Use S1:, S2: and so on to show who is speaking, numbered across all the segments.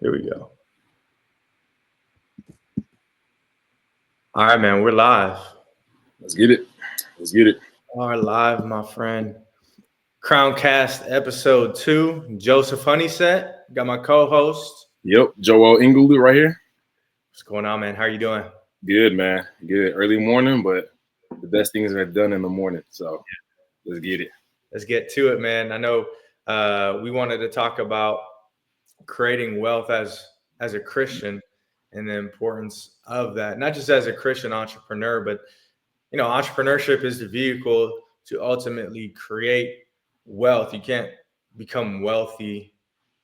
S1: Here we go. All right, man, we're live.
S2: Let's get it.
S1: All right, live, my friend. Crownedcast episode 2. Joseph Honeyset. Got my co-host.
S2: Yep, Joel Inglewood right here.
S1: What's going on, man? How are you doing?
S2: Good, man. Good. Early morning, but the best things are done in the morning. So let's get it.
S1: Let's get to it, man. I know we wanted to talk about creating wealth as a Christian and the importance of that, not just as a Christian entrepreneur, but entrepreneurship is the vehicle to ultimately create wealth. You can't become wealthy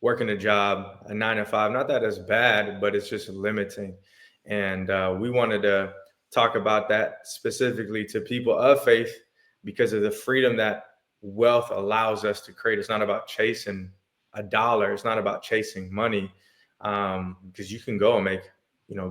S1: working a job, a 9 to 5. Not that it's bad, but it's just limiting. And we wanted to talk about that specifically to people of faith because of the freedom that wealth allows us to create. It's not about chasing a dollar. It's not about chasing money, because you can go and make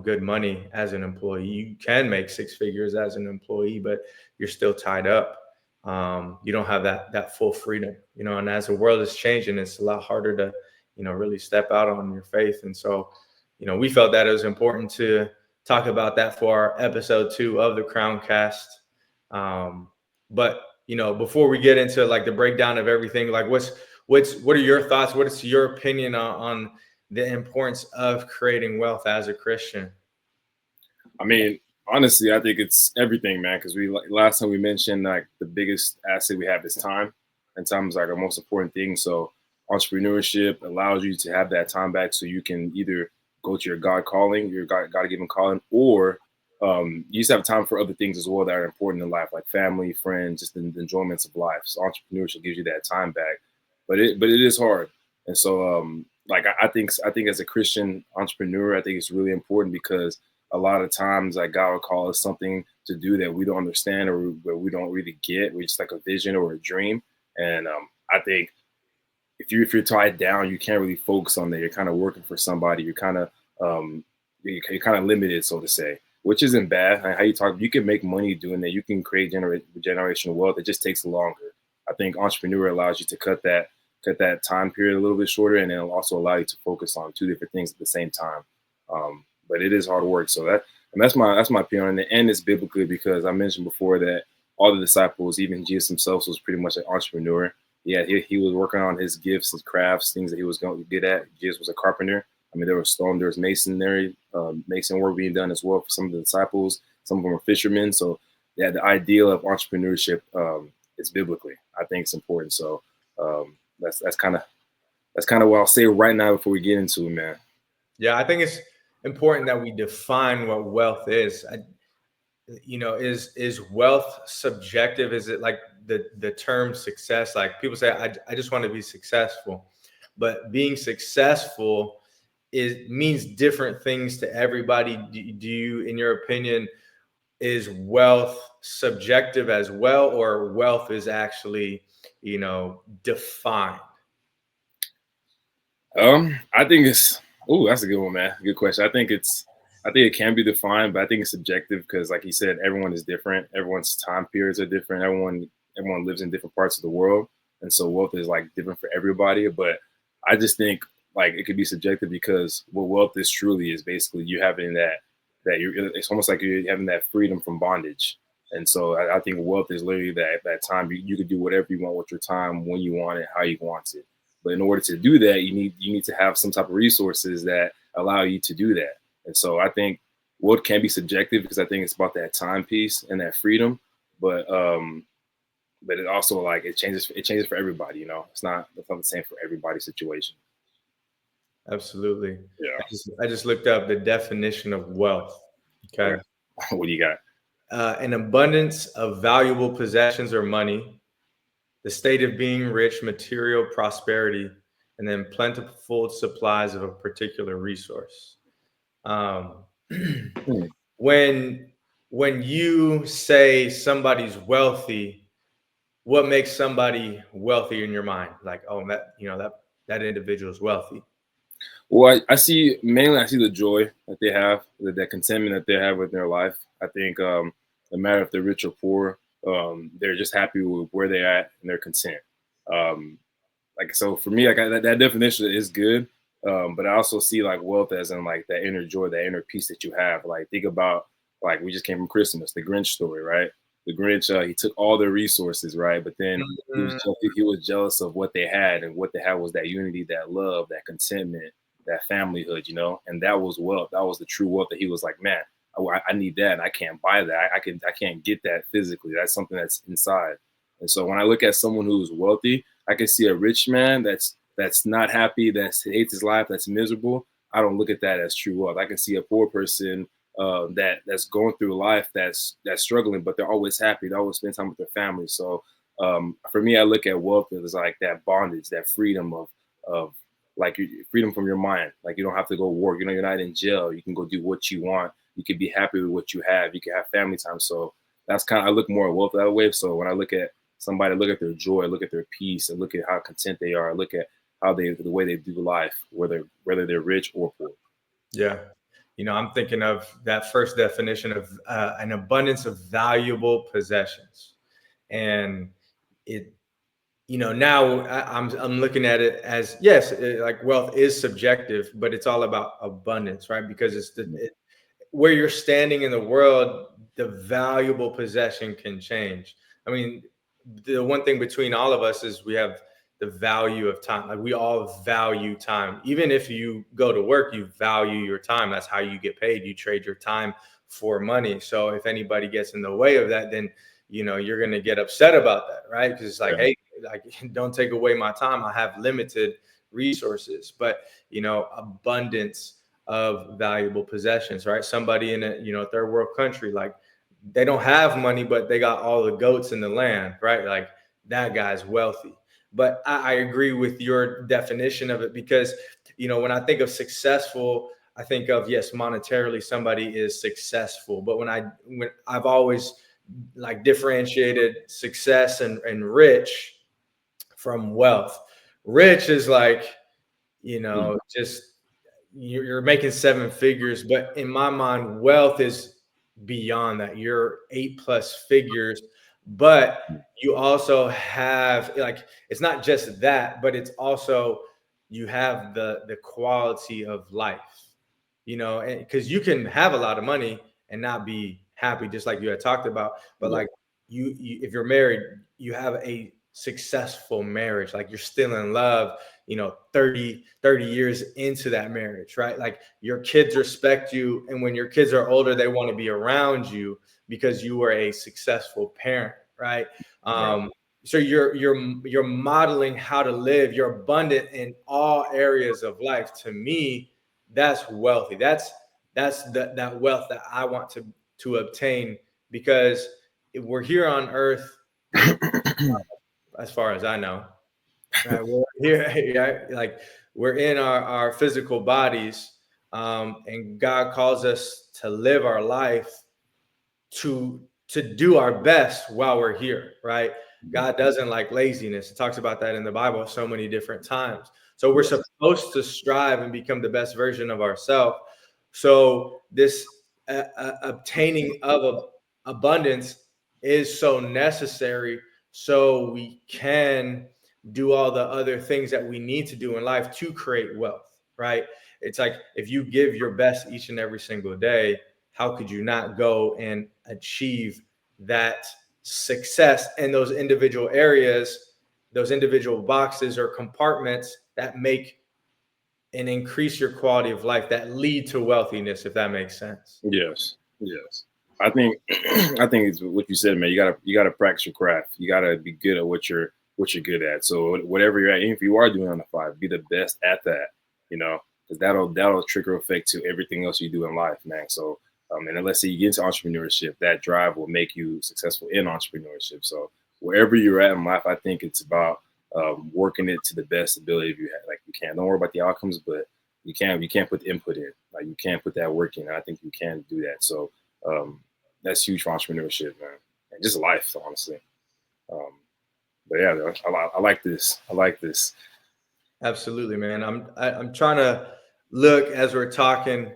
S1: good money as an employee. You can make 6 figures as an employee, but you're still tied up. You don't have that full freedom, and as the world is changing, it's a lot harder to, really step out on your faith. And so, we felt that it was important to talk about that for our episode 2 of the Crownedcast. But, before we get into like the breakdown of everything, like what are your thoughts? What is your opinion on the importance of creating wealth as a Christian?
S2: I mean, honestly, I think it's everything, man. Because last time we mentioned like the biggest asset we have is time, and time is like our most important thing. So entrepreneurship allows you to have that time back, so you can either go to your God calling, your God-given calling, or you just have time for other things as well that are important in life, like family, friends, just the enjoyments of life. So entrepreneurship gives you that time back, but it is hard. And so like I think as a Christian entrepreneur, I think it's really important because a lot of times like God will call us something to do that we don't understand or we don't really get. We're just like a vision or a dream. And I think if you're tied down, you can't really focus on that. You're kind of working for somebody. You're kind of you're kind of limited, so to say, which isn't bad. How you talk, you can make money doing that. You can create generational wealth. It just takes longer. I think entrepreneur allows you to cut that time period a little bit shorter, and it'll also allow you to focus on 2 different things at the same time. But it is hard work. So that's my opinion on it. And it's biblically because I mentioned before that all the disciples, even Jesus himself, was pretty much an entrepreneur. Yeah, he was working on his gifts, his crafts, things that he was going to be good at. Jesus was a carpenter. I mean, there was masonry, mason work being done as well for some of the disciples. Some of them were fishermen. So yeah, the ideal of entrepreneurship is biblically. I think it's important. So that's kind of what I'll say right now before we get into it, man.
S1: Yeah, I think it's important that we define what wealth is. Is wealth subjective? Is it like the term success? Like people say, I just want to be successful, but being successful means different things to everybody. Do you, in your opinion, is wealth subjective as well, or wealth is actually, defined?
S2: I think it's that's a good one, man. Good question. I think it can be defined, but I think it's subjective because, like you said, everyone is different. Everyone's time periods are different. Everyone lives in different parts of the world, and so wealth is like different for everybody. But I just think like it could be subjective because what wealth is truly is basically you having it's almost like you're having that freedom from bondage. And so I think wealth is literally that time you can do whatever you want with your time, when you want it, how you want it. But in order to do that, you need to have some type of resources that allow you to do that. And so I think wealth can be subjective because I think it's about that time piece and that freedom. But it also like it changes for everybody. It's not the same for everybody's situation.
S1: Absolutely.
S2: Yeah.
S1: I just looked up the definition of wealth. Okay.
S2: What do you got?
S1: An abundance of valuable possessions or money, the state of being rich, material prosperity, and then plentiful supplies of a particular resource. When you say somebody's wealthy, what makes somebody wealthy in your mind? Like, oh, that individual is wealthy.
S2: Well, I see the joy that they have, that contentment that they have with their life. I think no matter if they're rich or poor, they're just happy with where they're at and they're content. Like, so for me, like that definition is good. But I also see like wealth as in like that inner joy, that inner peace that you have. Like think about like we just came from Christmas, the Grinch story, right? The Grinch, he took all their resources, right? But then
S1: Mm,
S2: he was jealous of what they had, and what they had was that unity, that love, that contentment, that familyhood, you know. And that was wealth. That was the true wealth that he was like, man, I need that, and I can't buy that. I can't get that physically. That's something that's inside. And so when I look at someone who's wealthy, I can see a rich man that's not happy, that hates his life, that's miserable. I don't look at that as true wealth. I can see a poor person that's going through life, that's struggling, but they're always happy. They always spend time with their family. So for me, I look at wealth as like that bondage, that freedom of like freedom from your mind. Like you don't have to go work. You know, you're not in jail. You can go do what you want. You can be happy with what you have. You can have family time. So that's kind of, I look more at wealth that way. So when I look at somebody, look at their joy, look at their peace, and look at how content they are, look at how the way they do life, whether they're rich or poor.
S1: yeah. I'm thinking of that first definition of an abundance of valuable possessions. And it, now I'm looking at it as, yes, like wealth is subjective, but it's all about abundance, right? Because it's where you're standing in the world, the valuable possession can change. I mean, the one thing between all of us is we have the value of time. Like we all value time. Even if you go to work, you value your time. That's how you get paid. You trade your time for money. So if anybody gets in the way of that, then you're going to get upset about that, right? Because it's like, hey, like don't take away my time. I have limited resources, but abundance of valuable possessions, right? Somebody in a third world country, like they don't have money, but they got all the goats in the land, right? Like that guy's wealthy. But I agree with your definition of it because, when I think of successful, I think of, yes, monetarily somebody is successful. But when I've always like differentiated success and rich from wealth. Rich is like, just you're making seven figures, but in my mind, wealth is beyond that. You're 8+ figures, but you also have like it's not just that, but it's also you have the quality of life, because you can have a lot of money and not be happy, just like you had talked about. But like you if you're married, you have a successful marriage, like you're still in love 30 years into that marriage, right? Like your kids respect you, and when your kids are older, they want to be around you because you were a successful parent, right? So you're modeling how to live. You're abundant in all areas of life. To me, that's wealthy. That's that wealth that I want to obtain, because if we're here on earth, as far as I know, right? We're here, right? Like we're in our physical bodies, and God calls us to live our life to do our best while we're here, right? God doesn't like laziness. It talks about that in the Bible so many different times. So we're supposed to strive and become the best version of ourselves. So this obtaining of abundance is so necessary, so we can do all the other things that we need to do in life to create wealth, right? It's like if you give your best each and every single day, how could you not go and achieve that success in those individual areas, those individual boxes or compartments that make and increase your quality of life, that lead to wealthiness, if that makes sense?
S2: Yes. I think I think it's what you said, man. You gotta practice your craft. You gotta be good at what you're good at. So whatever you're at, even if you are doing on the 5, be the best at that. Because that'll trigger effect to everything else you do in life, man. So and then let's say you get into entrepreneurship, that drive will make you successful in entrepreneurship. So wherever you're at in life, I think it's about working it to the best ability you have. Like you can't, don't worry about the outcomes, but you can't put the input in. Like you can't put that work in. And I think you can do that. So that's huge for entrepreneurship, man, and just life, honestly. But yeah, I like this. I like this.
S1: Absolutely, man. I'm trying to look as we're talking.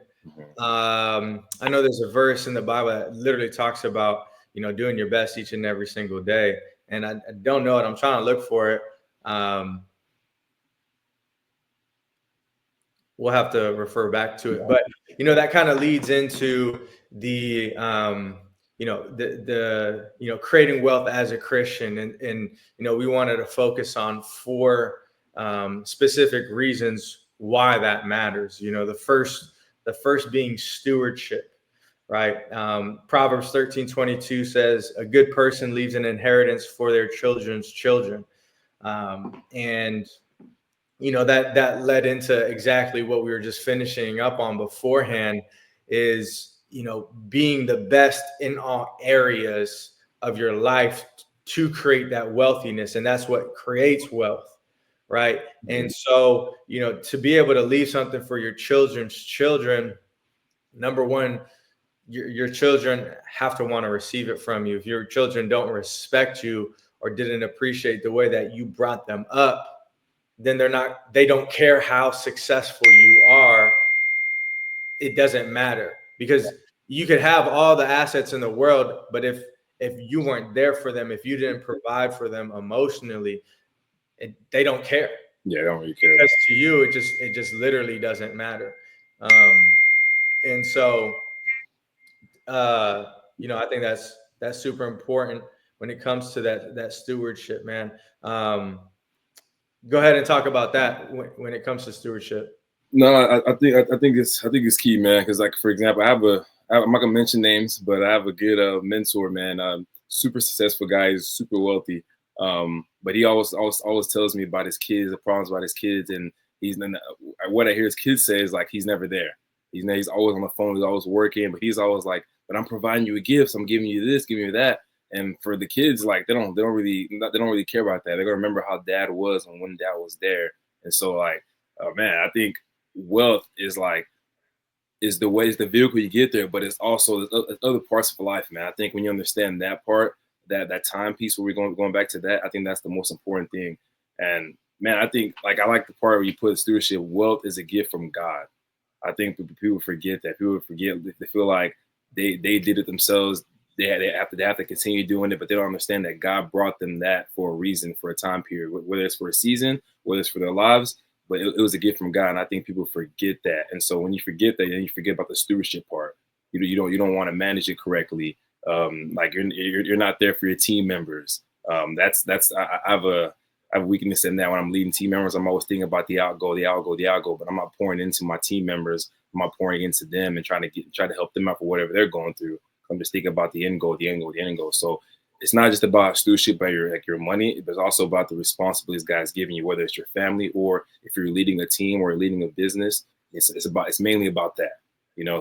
S1: I know there's a verse in the Bible that literally talks about doing your best each and every single day, and I don't know it. I'm trying to look for it. we'll have to refer back to it. But, that kind of leads into the, creating wealth as a Christian. And we wanted to focus on four specific reasons why that matters. The first being stewardship, right? Proverbs 13:22 says, a good person leaves an inheritance for their children's children. And that led into exactly what we were just finishing up on beforehand, is being the best in all areas of your life to create that wealthiness, and that's what creates wealth, right? And so to be able to leave something for your children's children, number one, your children have to want to receive it from you. If your children don't respect you or didn't appreciate the way that you brought them up, then they don't care how successful you are. It doesn't matter, because you could have all the assets in the world, but if you weren't there for them, if you didn't provide for them emotionally, they don't care.
S2: Yeah, they don't really care.
S1: Because to you, it just literally doesn't matter. And so, I think that's super important when it comes to that stewardship, man. Go ahead and talk about that when it comes to stewardship.
S2: No, I think it's key, man. Because like, for example, I'm not gonna mention names, but I have a good mentor, man. Super successful guy, he's super wealthy. But he always tells me about his kids, the problems about his kids, and what I hear his kids say is like he's never there. He's always on the phone, he's always working, but he's always like, but I'm providing you a gift, so I'm giving you this, giving you that. And for the kids, like they don't really care about that. They're gonna remember how dad was when dad was there. And so like, man, I think wealth is the vehicle you get there, but it's also the other parts of life, man. I think when you understand that part, that time piece where we're going back to that, I think that's the most important thing. And man, I think like I like the part where you put stewardship. Wealth is a gift from God. I think people forget that. People forget, they feel like they did it themselves. They have to continue doing it, but they don't understand that God brought them that for a reason, for a time period, whether it's for a season, whether it's for their lives. But it was a gift from God, and I think people forget that. And so when you forget that, then you forget about the stewardship part. You don't want to manage it correctly. Like you're not there for your team members. I have a weakness in that. When I'm leading team members, I'm always thinking about the outgo, but I'm not pouring into my team members. I'm not pouring into them and trying to help them out for whatever they're going through. I'm just thinking about the end goal. So it's not just about stewardship by your money, but it's also about the responsibilities God's giving you, whether it's your family or if you're leading a team or leading a business. It's mainly about that,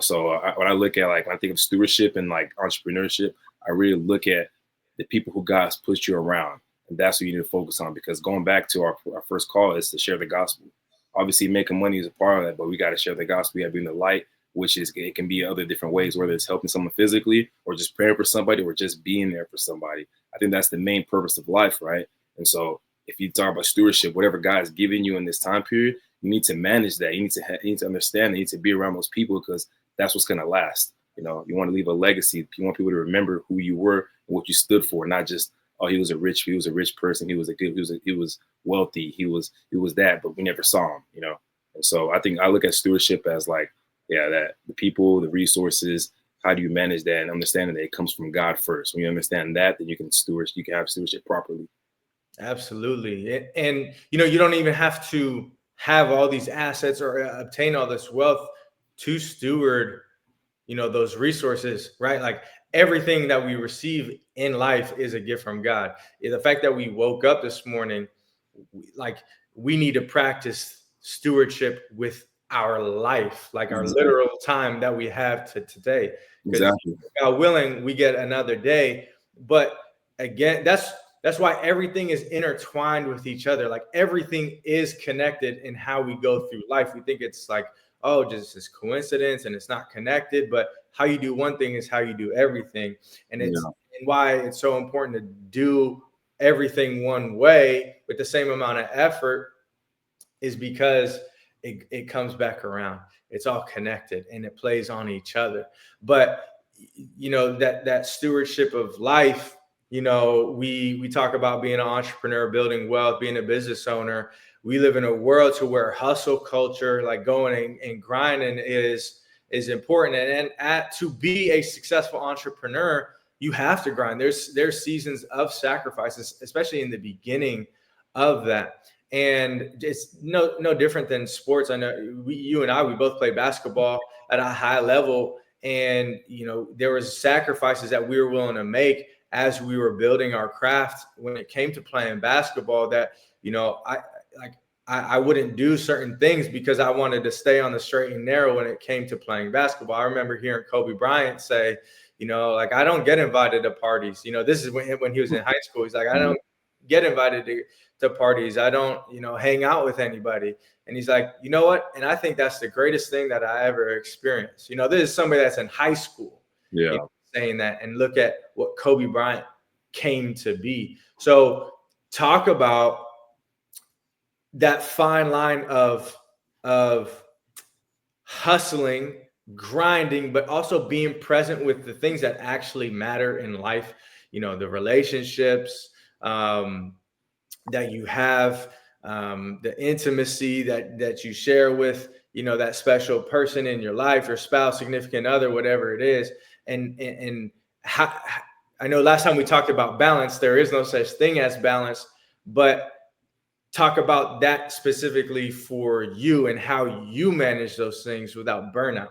S2: So when I look at when I think of stewardship and like entrepreneurship, I really look at the people who God's put you around, and that's what you need to focus on. Because going back to our first call is to share the gospel. Obviously, making money is a part of that, but we got to share the gospel. We got to be in the light, which is it can be other different ways, whether it's helping someone physically or just praying for somebody or just being there for somebody. I think that's the main purpose of life, right? And so if you talk about stewardship, whatever God has given you in this time period, you need to manage that. You need to understand. You need to be around those people, because that's what's going to last. You want to leave a legacy. You want people to remember who you were and what you stood for, not just, oh, he was a rich person. He was wealthy. He was that, but we never saw him. And so I think I look at stewardship as like, that the people, the resources, how do you manage that, and understanding that it comes from God first. When you understand that, then you can have stewardship properly.
S1: Absolutely. And you don't even have to have all these assets or obtain all this wealth to steward those resources, right? Like everything that we receive in life is a gift from God. The fact that we woke up this morning, we need to practice stewardship with our life, like our literal time that we have to today.
S2: Exactly.
S1: God willing, we get another day. But again, that's why everything is intertwined with each other. Like everything is connected in how we go through life. We think it's like, oh, just this coincidence and it's not connected. But how you do one thing is how you do everything. And and why it's so important to do everything one way with the same amount of effort is because it comes back around. It's all connected and it plays on each other. But that stewardship of life, we talk about being an entrepreneur, building wealth, being a business owner. we live in a world to where hustle culture, like going and grinding is important. And to be a successful entrepreneur, you have to grind. There's seasons of sacrifices, especially in the beginning of that. And it's no different than sports. I know you and I, we both play basketball at a high level, and there was sacrifices that we were willing to make as we were building our craft when it came to playing basketball. That I wouldn't do certain things because I wanted to stay on the straight and narrow when it came to playing basketball. I remember hearing Kobe Bryant say, I don't get invited to parties. This is when he was in high school. He's like, I don't get invited to parties. I don't, hang out with anybody. And he's like, you know what? And I think that's the greatest thing that I ever experienced. This is somebody that's in high school saying that, and look at what Kobe Bryant came to be. So talk about that fine line of hustling, grinding, but also being present with the things that actually matter in life, the relationships that you have, the intimacy that you share with, that special person in your life, your spouse, significant other, whatever it is. And how, I know last time we talked about balance, there is no such thing as balance, but talk about that specifically for you and how you manage those things without burnout.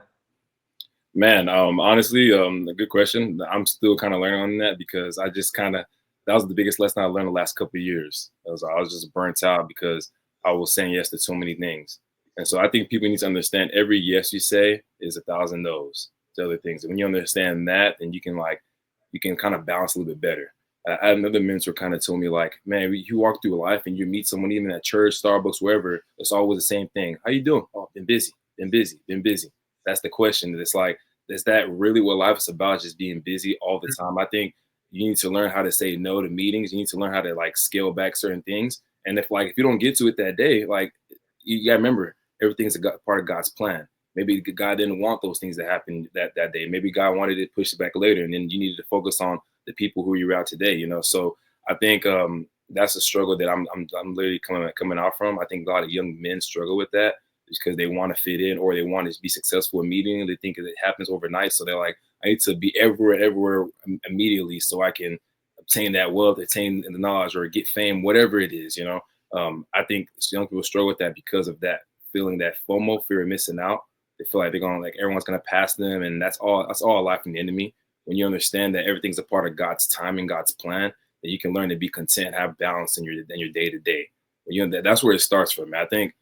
S2: Man, honestly, a good question. I'm still kind of learning on that because that was the biggest lesson I learned the last couple of years. I was just burnt out because I was saying yes to so many things. And so I think people need to understand every yes you say is 1,000 no's to other things. And when you understand that, then you can kind of balance a little bit better. I had another mentor kind of told me, like, man, you walk through life and you meet someone even at church, Starbucks, wherever, it's always the same thing. How you doing? Oh, been busy. That's the question. It's like, is that really what life is about? Just being busy all the time? I think you need to learn how to say no to meetings. You need to learn how to scale back certain things. And if you don't get to it that day, you gotta remember everything's part of God's plan. Maybe God didn't want those things to happen that day. Maybe God wanted to push it back later, and then you needed to focus on the people who you're out today. So I think that's a struggle that I'm literally coming out from. I think a lot of young men struggle with that because they want to fit in or they want to be successful in meeting. They think it happens overnight, so they're like, I need to be everywhere immediately so I can obtain that wealth, attain the knowledge, or get fame, whatever it is. I think young people struggle with that because of that feeling, that FOMO, fear of missing out. They feel like they're going, everyone's gonna pass them, and that's all a lie from the enemy. When you understand that everything's a part of God's timing, God's plan, then you can learn to be content, have balance in your day to day. That's where it starts from. I think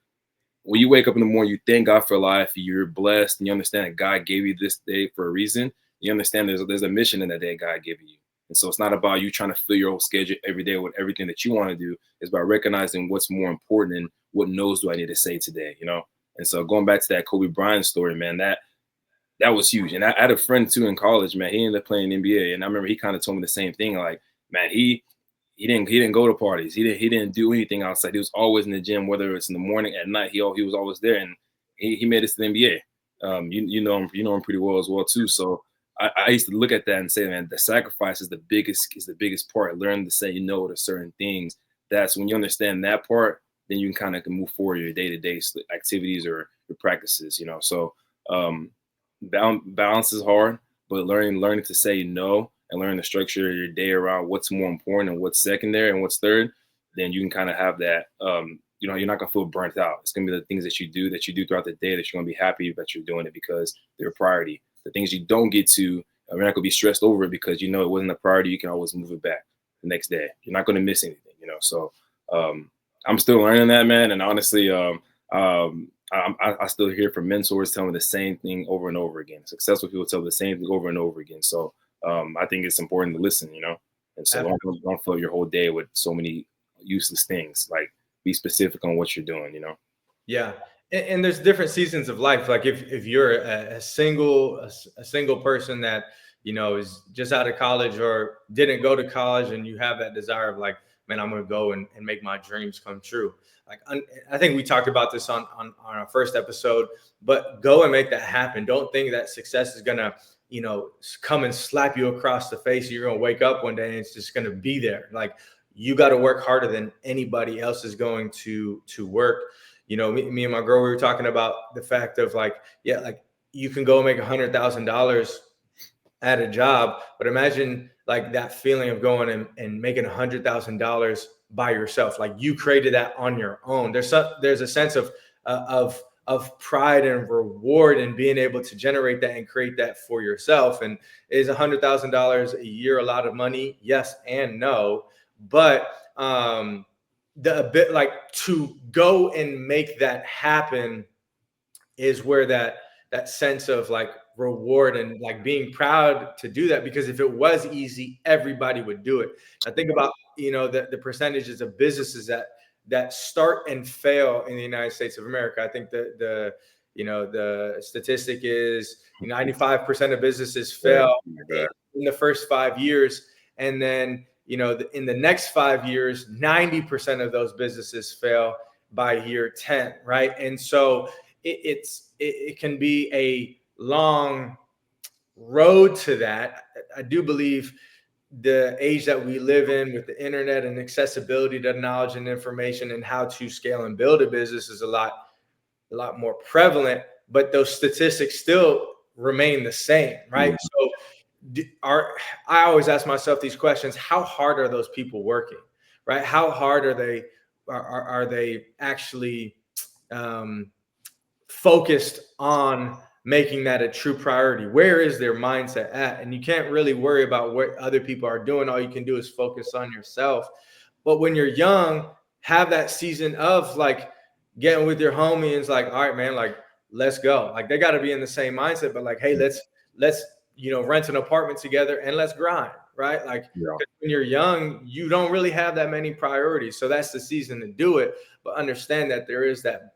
S2: when you wake up in the morning, you thank God for life, you're blessed, and you understand that God gave you this day for a reason. You understand there's a mission in that day God gave you. And so it's not about you trying to fill your whole schedule every day with everything that you want to do. It's about recognizing what's more important and what no's do I need to say today, And so going back to that Kobe Bryant story, man, that was huge. And I had a friend too in college, man. He ended up playing NBA, and I remember he kind of told me the same thing. Like, man, he didn't go to parties. He didn't do anything outside. He was always in the gym, whether it's in the morning, at night. He was always there, and he made it to the NBA. You know him pretty well as well too. So I used to look at that and say, man, the sacrifice is the biggest part. Learn to say no to certain things. That's when you understand that part, then you can kind of move forward your day-to-day activities or your practices. So balance is hard, but learning to say no and learning to structure your day around what's more important and what's secondary and what's third, then you can kind of have that. You're not gonna feel burnt out. It's gonna be the things that you do throughout the day that you're gonna be happy that you're doing it because they're a priority. The things you don't get to, you're not gonna be stressed over it because it wasn't a priority. You can always move it back the next day. You're not gonna miss anything. So I'm still learning that, man. And honestly, I still hear from mentors telling me the same thing over and over again. Successful people tell the same thing over and over again. So I think it's important to listen, and so don't fill your whole day with so many useless things. Like, be specific on what you're doing,
S1: Yeah. And there's different seasons of life. Like if you're a single person that, is just out of college or didn't go to college, and you have that desire of like, man, I'm going to go and make my dreams come true. Like, I think we talked about this on our first episode, but go and make that happen. Don't think that success is going to, come and slap you across the face. You're going to wake up one day and it's just going to be there. Like, you got to work harder than anybody else is going to work. Me and my girl, we were talking about the fact of like you can go make $100,000 at a job, but imagine like that feeling of going and making $100,000 by yourself. Like you created that on your own. There's a sense of pride and reward in being able to generate that and create that for yourself. And is $100,000 a year a lot of money? Yes and no, but the bit like to go and make that happen is where that sense of like reward and like being proud to do that, because if it was easy, everybody would do it. I think about the percentages of businesses that start and fail in the United States of America. I think the statistic is 95% of businesses fail in the first 5 years, and then in the next 5 years, 90% of those businesses fail by year 10, right? And so it can be a long road to that. I do believe the age that we live in with the internet and accessibility to knowledge and information and how to scale and build a business is a lot more prevalent, but those statistics still remain the same, right? So I always ask myself these questions: how hard are those people working, right? How hard are they actually focused on making that a true priority? Where is their mindset at? And you can't really worry about what other people are doing. All you can do is focus on yourself. But when you're young, have that season of like getting with your homie and it's like, all right, man, like, let's go. Like they got to be in the same mindset, but like, hey, let's rent an apartment together and let's grind, right? Like when you're young, you don't really have that many priorities. So that's the season to do it. But understand that there is that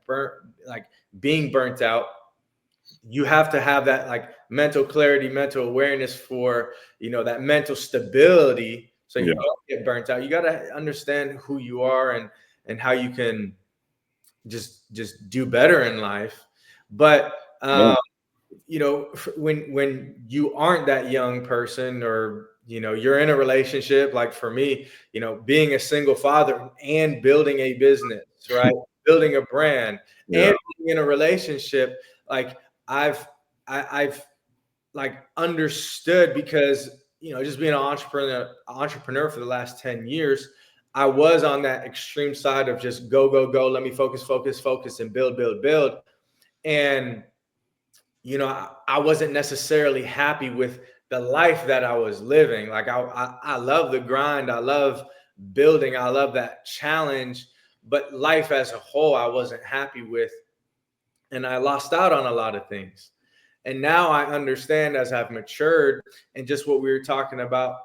S1: being burnt out. You have to have that like mental clarity, mental awareness for, that mental stability. So you don't get burnt out. You got to understand who you are and how you can just do better in life. But, when you aren't that young person, or, you're in a relationship, like for me, being a single father and building a business, right? Building a brand and being in a relationship, like I've like understood, because just being an entrepreneur for the last 10 years, I was on that extreme side of just go let me focus and build, and I wasn't necessarily happy with the life that I was living. Like I love the grind, I love building, I love that challenge, but life as a whole I wasn't happy with, and I lost out on a lot of things. And now I understand, as I've matured, and just what we were talking about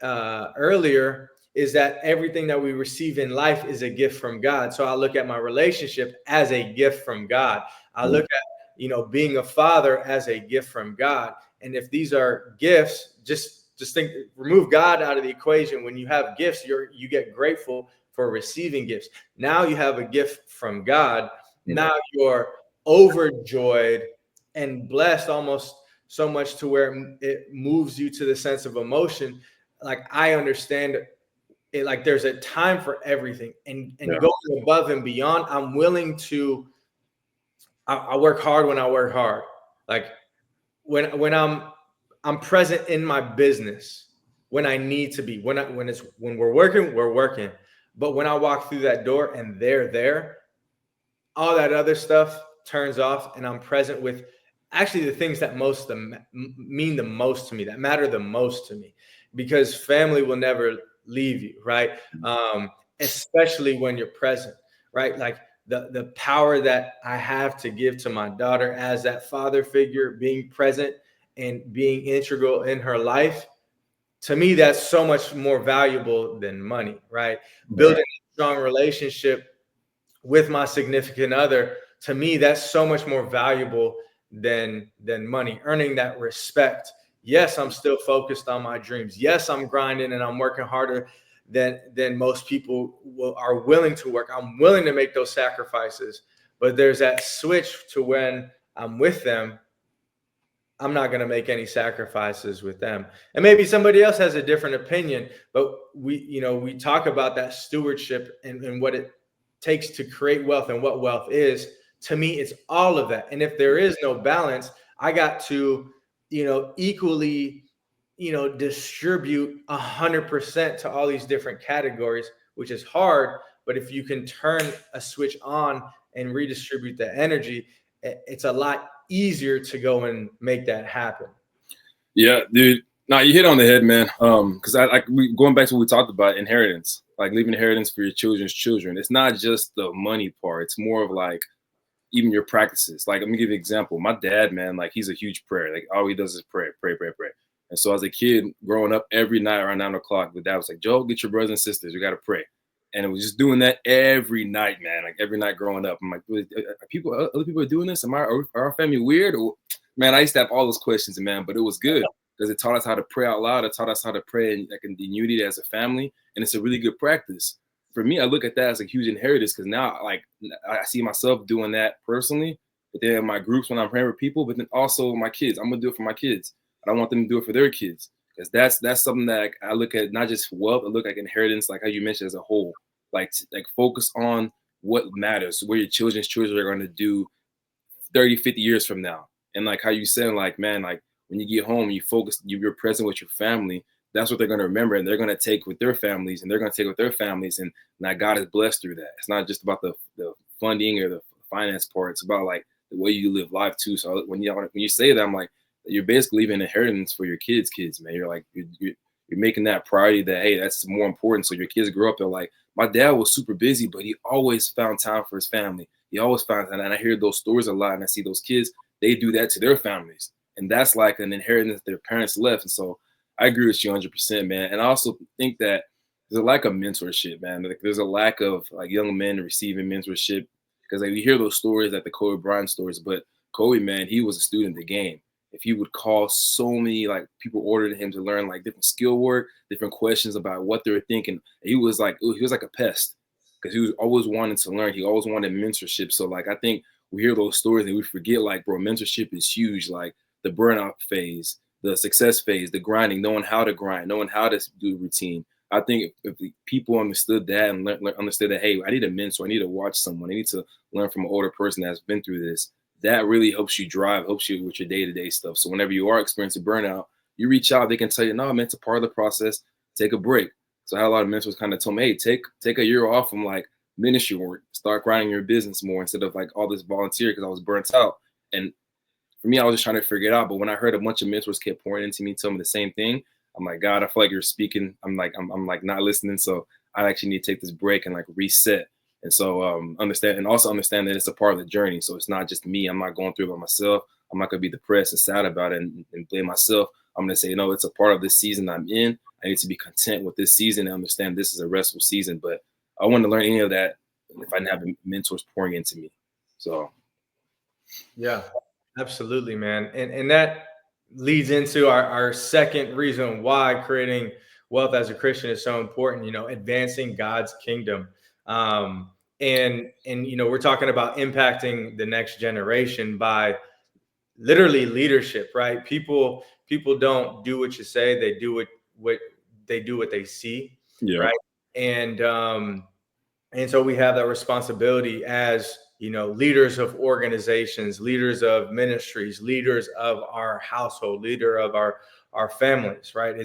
S1: earlier, is that everything that we receive in life is a gift from God. So I look at my relationship as a gift from God. I look at, being a father as a gift from God. And if these are gifts, just think, remove God out of the equation. When you have gifts, you get grateful for receiving gifts. Now you have a gift from God. Now you're overjoyed and blessed, almost so much to where it moves you to the sense of emotion. Like I understand it, like there's a time for everything, and going above and beyond. I'm willing to, I work hard when I work hard. Like when I'm present in my business when I need to be, when we're working. But when I walk through that door and they're there, all that other stuff turns off, and I'm present with actually the things that mean the most to me, that matter the most to me, because family will never leave you, right? Especially when you're present, right? Like the power that I have to give to my daughter as that father figure, being present and being integral in her life, to me, that's so much more valuable than money, right? Building a strong relationship with my significant other, to me, that's so much more valuable than money. Earning that respect. Yes, I'm still focused on my dreams. Yes, I'm grinding and I'm working harder than most people are willing to work. I'm willing to make those sacrifices, but there's that switch to when I'm with them, I'm not going to make any sacrifices with them. And maybe somebody else has a different opinion, but we talk about that stewardship and what it takes to create wealth and what wealth is. To me, it's all of that. And if there is no balance, I got to, equally, distribute 100% to all these different categories, which is hard. But if you can turn a switch on and redistribute the energy, it's a lot easier to go and make that happen.
S2: Yeah, dude. No, you hit on the head, man. Because going back to what we talked about, inheritance, like leaving inheritance for your children's children. It's not just the money part. It's more of like even your practices. Like, let me give you an example. My dad, man, like he's a huge prayer. Like all he does is pray, pray, pray, pray. And so as a kid growing up every night around 9 o'clock, the dad was like, Joe, get your brothers and sisters. We got to pray. And it was just doing that every night, man. Like every night growing up. I'm like, other people are doing this? Are our family weird? Or, man, I used to have all those questions, man, but it was good because it taught us how to pray out loud. It taught us how to pray in unity as a family. And it's a really good practice. For me, I look at that as a huge inheritance because now, like, I see myself doing that personally, but then in my groups when I'm praying with people, but then also my kids. I'm gonna do it for my kids. I don't want them to do it for their kids because that's something that I look at not just wealth, I look at inheritance, like how you mentioned as a whole. Like focus on what matters, where your children's children are going to do 30, 50 years from now, and like how you said, like man, like when you get home, you focus, you're present with your family. That's what they're going to remember, and they're going to take with their families, and they're going to take with their families, and now God is blessed through that. It's not just about the funding or the finance part. It's about like the way you live life too. So when you say that, I'm like, you're basically leaving inheritance for your kids, man. You're like you're making that priority that hey, that's more important. So your kids grow up, they're like, my dad was super busy, but he always found time for his family. He always found time, and I hear those stories a lot, and I see those kids, they do that to their families, and that's like an inheritance their parents left. And so I agree with you 100%, man. And I also think that there's a lack of mentorship, man. Like there's a lack of like young men receiving mentorship because like we hear those stories, like the Kobe Bryant stories, but Kobe, man, he was a student of the game. If he would call so many like people ordered him to learn like different skill work, different questions about what they were thinking, he was like a pest because he was always wanting to learn. He always wanted mentorship. So like I think we hear those stories and we forget like, bro, mentorship is huge. Like the burnout phase, the success phase, the grinding, knowing how to grind, knowing how to do routine. I think if people understood that and understood that, hey, I need a mentor, I need to watch someone, I need to learn from an older person that's been through this, that really helps you drive, helps you with your day-to-day stuff. So whenever you are experiencing burnout, you reach out, they can tell you, no, man, it's a part of the process, take a break. So I had a lot of mentors kind of told me, hey, take a year off from like ministry work, start grinding your business more instead of like all this volunteer because I was burnt out. And for me, I was just trying to figure it out. But when I heard a bunch of mentors kept pouring into me, telling me the same thing, I'm like, God, I feel like you're speaking. I'm like not listening. So I actually need to take this break and like reset. And so understand that it's a part of the journey. So it's not just me. I'm not going through it by myself. I'm not going to be depressed and sad about it and blame myself. I'm going to say, no, it's a part of this season I'm in. I need to be content with this season and understand this is a restful season. But I wouldn't learn any of that if I didn't have mentors pouring into me. So.
S1: Yeah, absolutely, man. And that leads into our second reason why creating wealth as a Christian is so important, advancing God's kingdom. And we're talking about impacting the next generation by literally leadership, right? People don't do what you say, they do what they see,
S2: Yeah.
S1: right? And so we have that responsibility as leaders of organizations, leaders of ministries, leaders of our household, leader of our families, right?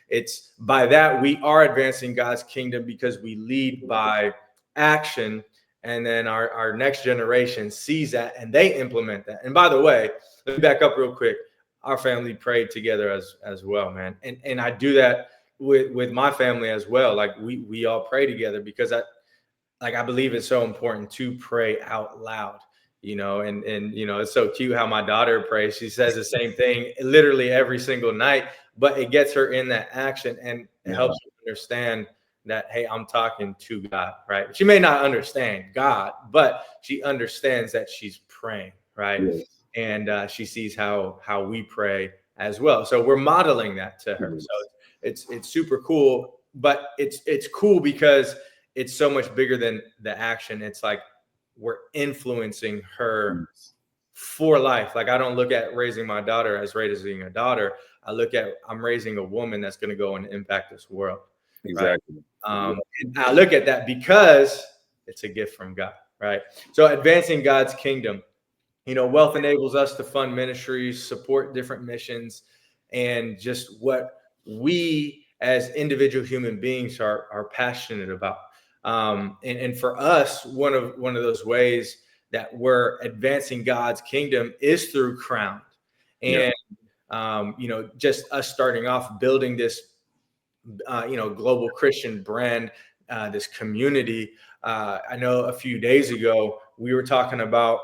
S1: It's by that we are advancing God's kingdom because we lead by action, and then our next generation sees that and they implement that. And by the way, let me back up real quick. Our family prayed together as well, man. And I do that with my family as well. Like we all pray together because I believe it's so important to pray out loud, and it's so cute how my daughter prays. She says the same thing literally every single night, but it gets her in that action and it helps her understand that, hey, I'm talking to God, right? She may not understand God, but she understands that she's praying, right?
S2: Yes.
S1: And she sees how we pray as well. So we're modeling that to her.
S2: Yes.
S1: So it's super cool, but it's cool because it's so much bigger than the action. It's like we're influencing her for life. Like, I don't look at raising my daughter as raising a daughter. I'm raising a woman that's going to go and impact this world.
S2: Exactly.
S1: Right. And I look at that because it's a gift from God. Right. So advancing God's kingdom, wealth enables us to fund ministries, support different missions, and just what we as individual human beings are passionate about. And for us, one of those ways that we're advancing God's kingdom is through Crowned. And just us starting off building this global Christian brand, this community. I know a few days ago we were talking about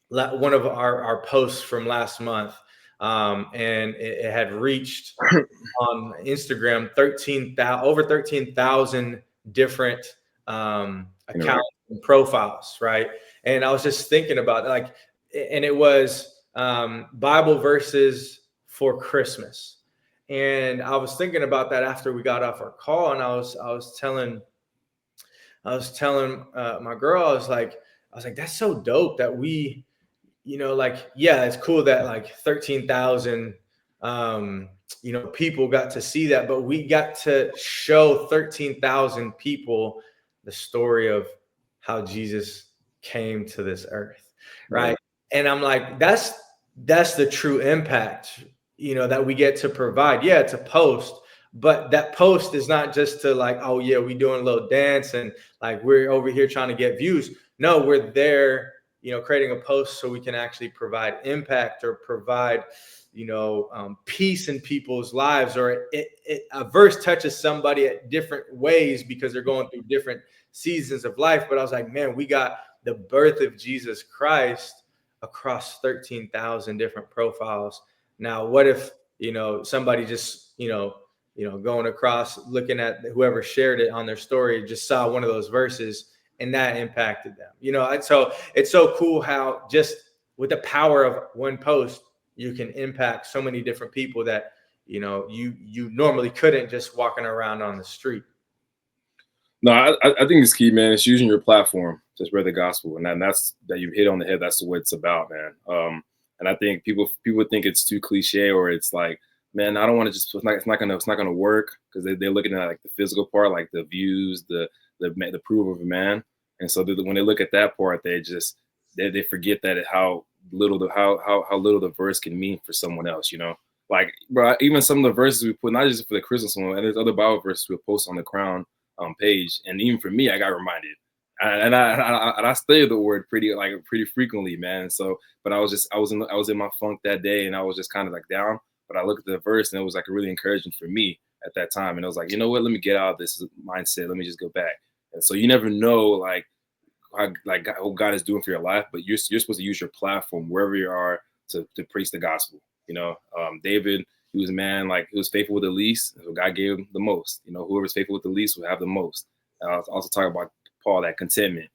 S1: one of our posts from last month, and it had reached on Instagram over 13,000 different accounts and profiles, right? And I was just thinking about like, and it was Bible verses for Christmas. And I was thinking about that after we got off our call, and I was telling my girl, I was like, that's so dope that we, it's cool that like 13,000, people got to see that, but we got to show 13,000 people the story of how Jesus came to this earth. Right. And I'm like, that's the true impact, that we get to provide. Yeah, it's a post, but that post is not just to like, oh yeah, we doing a little dance and like we're over here trying to get views. No, we're there, creating a post so we can actually provide impact or provide, peace in people's lives, or a verse touches somebody at different ways because they're going through different seasons of life. But I was like, man, we got the birth of Jesus Christ across 13,000 different profiles. Now, what if, somebody just, going across, looking at whoever shared it on their story, just saw one of those verses and that impacted them, so it's so cool how just with the power of one post, you can impact so many different people that, you normally couldn't just walking around on the street.
S2: No, I think it's key, man. It's using your platform to spread the gospel, and that's that you hit on the head. That's what it's about, man. And I think people think it's too cliche, or it's like, man, I don't want to just. It's not gonna work because they're looking at like the physical part, like the views, the approval of a man. And so when they look at that part, they forget that how little the verse can mean for someone else. Like, bro, even some of the verses we put, not just for the Christmas one, and there's other Bible verses we post on the Crown page, and even for me, I got reminded, and I studied the word pretty frequently, man. So, but I was in my funk that day, and I was just kind of like down. But I looked at the verse, and it was like really encouraging for me at that time, and I was like, you know what? Let me get out of this mindset. Let me just go back. And so you never know, like what God is doing for your life, but you're supposed to use your platform wherever you are to preach the gospel. David, he was a man, like he was faithful with the least, so God gave him the most. Whoever's faithful with the least will have the most. I also talk about Paul, that contentment.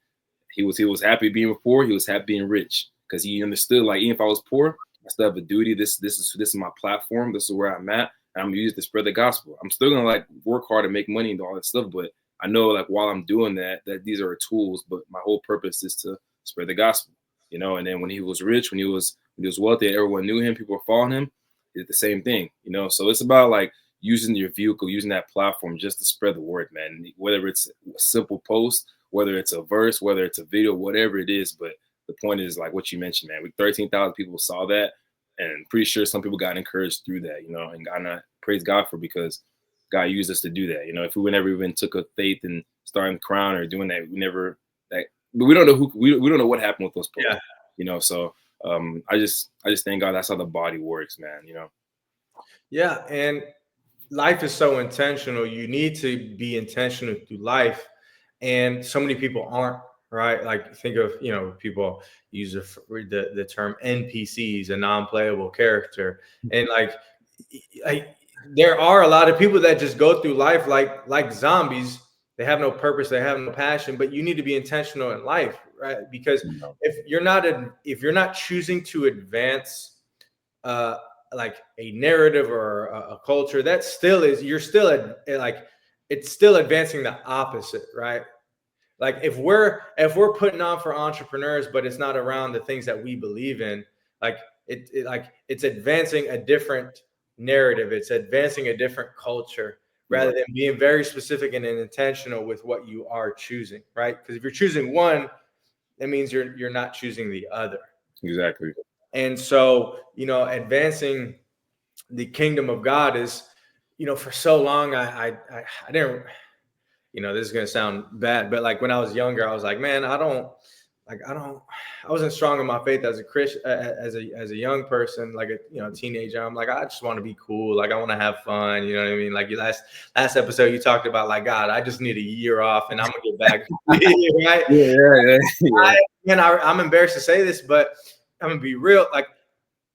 S2: He was happy being poor. He was happy being rich because he understood, like, even if I was poor, I still have a duty. This is my platform. This is where I'm at, and I'm gonna use it to spread the gospel. I'm still gonna like work hard and make money and all that stuff, but I know, like, while I'm doing that these are tools, but my whole purpose is to spread the gospel, And then when he was rich, when he was wealthy, everyone knew him, people were following him, he did the same thing, So it's about like using your vehicle, using that platform just to spread the word, man. Whether it's a simple post, whether it's a verse, whether it's a video, whatever it is. But the point is, like what you mentioned, man. 13,000 people saw that, and pretty sure some people got encouraged through that, And I praise God for, because God used us to do that. If we never even took a faith and starting the Crown or doing that, but we don't know we don't know what happened with those people.
S1: Yeah.
S2: So I just thank God that's how the body works, man.
S1: Yeah, and life is so intentional. You need to be intentional through life, and so many people aren't. Right? Like, think of people use the term NPCs, a non-playable character, and like there are a lot of people that just go through life like zombies. They have no purpose, they have no passion. But you need to be intentional in life, right? Because if you're not choosing to advance like a narrative or a culture, you're still like, it's still advancing the opposite, right? Like if we're putting on for entrepreneurs, but it's not around the things that we believe in, like it's advancing a different narrative. It's advancing a different culture rather than being very specific and intentional with what you are choosing, right? Because if you're choosing one, that means you're not choosing the other.
S2: Exactly.
S1: And so, advancing the kingdom of God is, for so long I didn't, this is going to sound bad, but like when I was younger, I was like, man, I wasn't strong in my faith as a Christian, as a young person, like a teenager. I'm like, I just want to be cool, like I want to have fun, you know what I mean? Like last episode, you talked about like, God, I just need a year off, and I'm gonna get back, right?
S2: Yeah.
S1: I'm embarrassed to say this, but I'm gonna be real. Like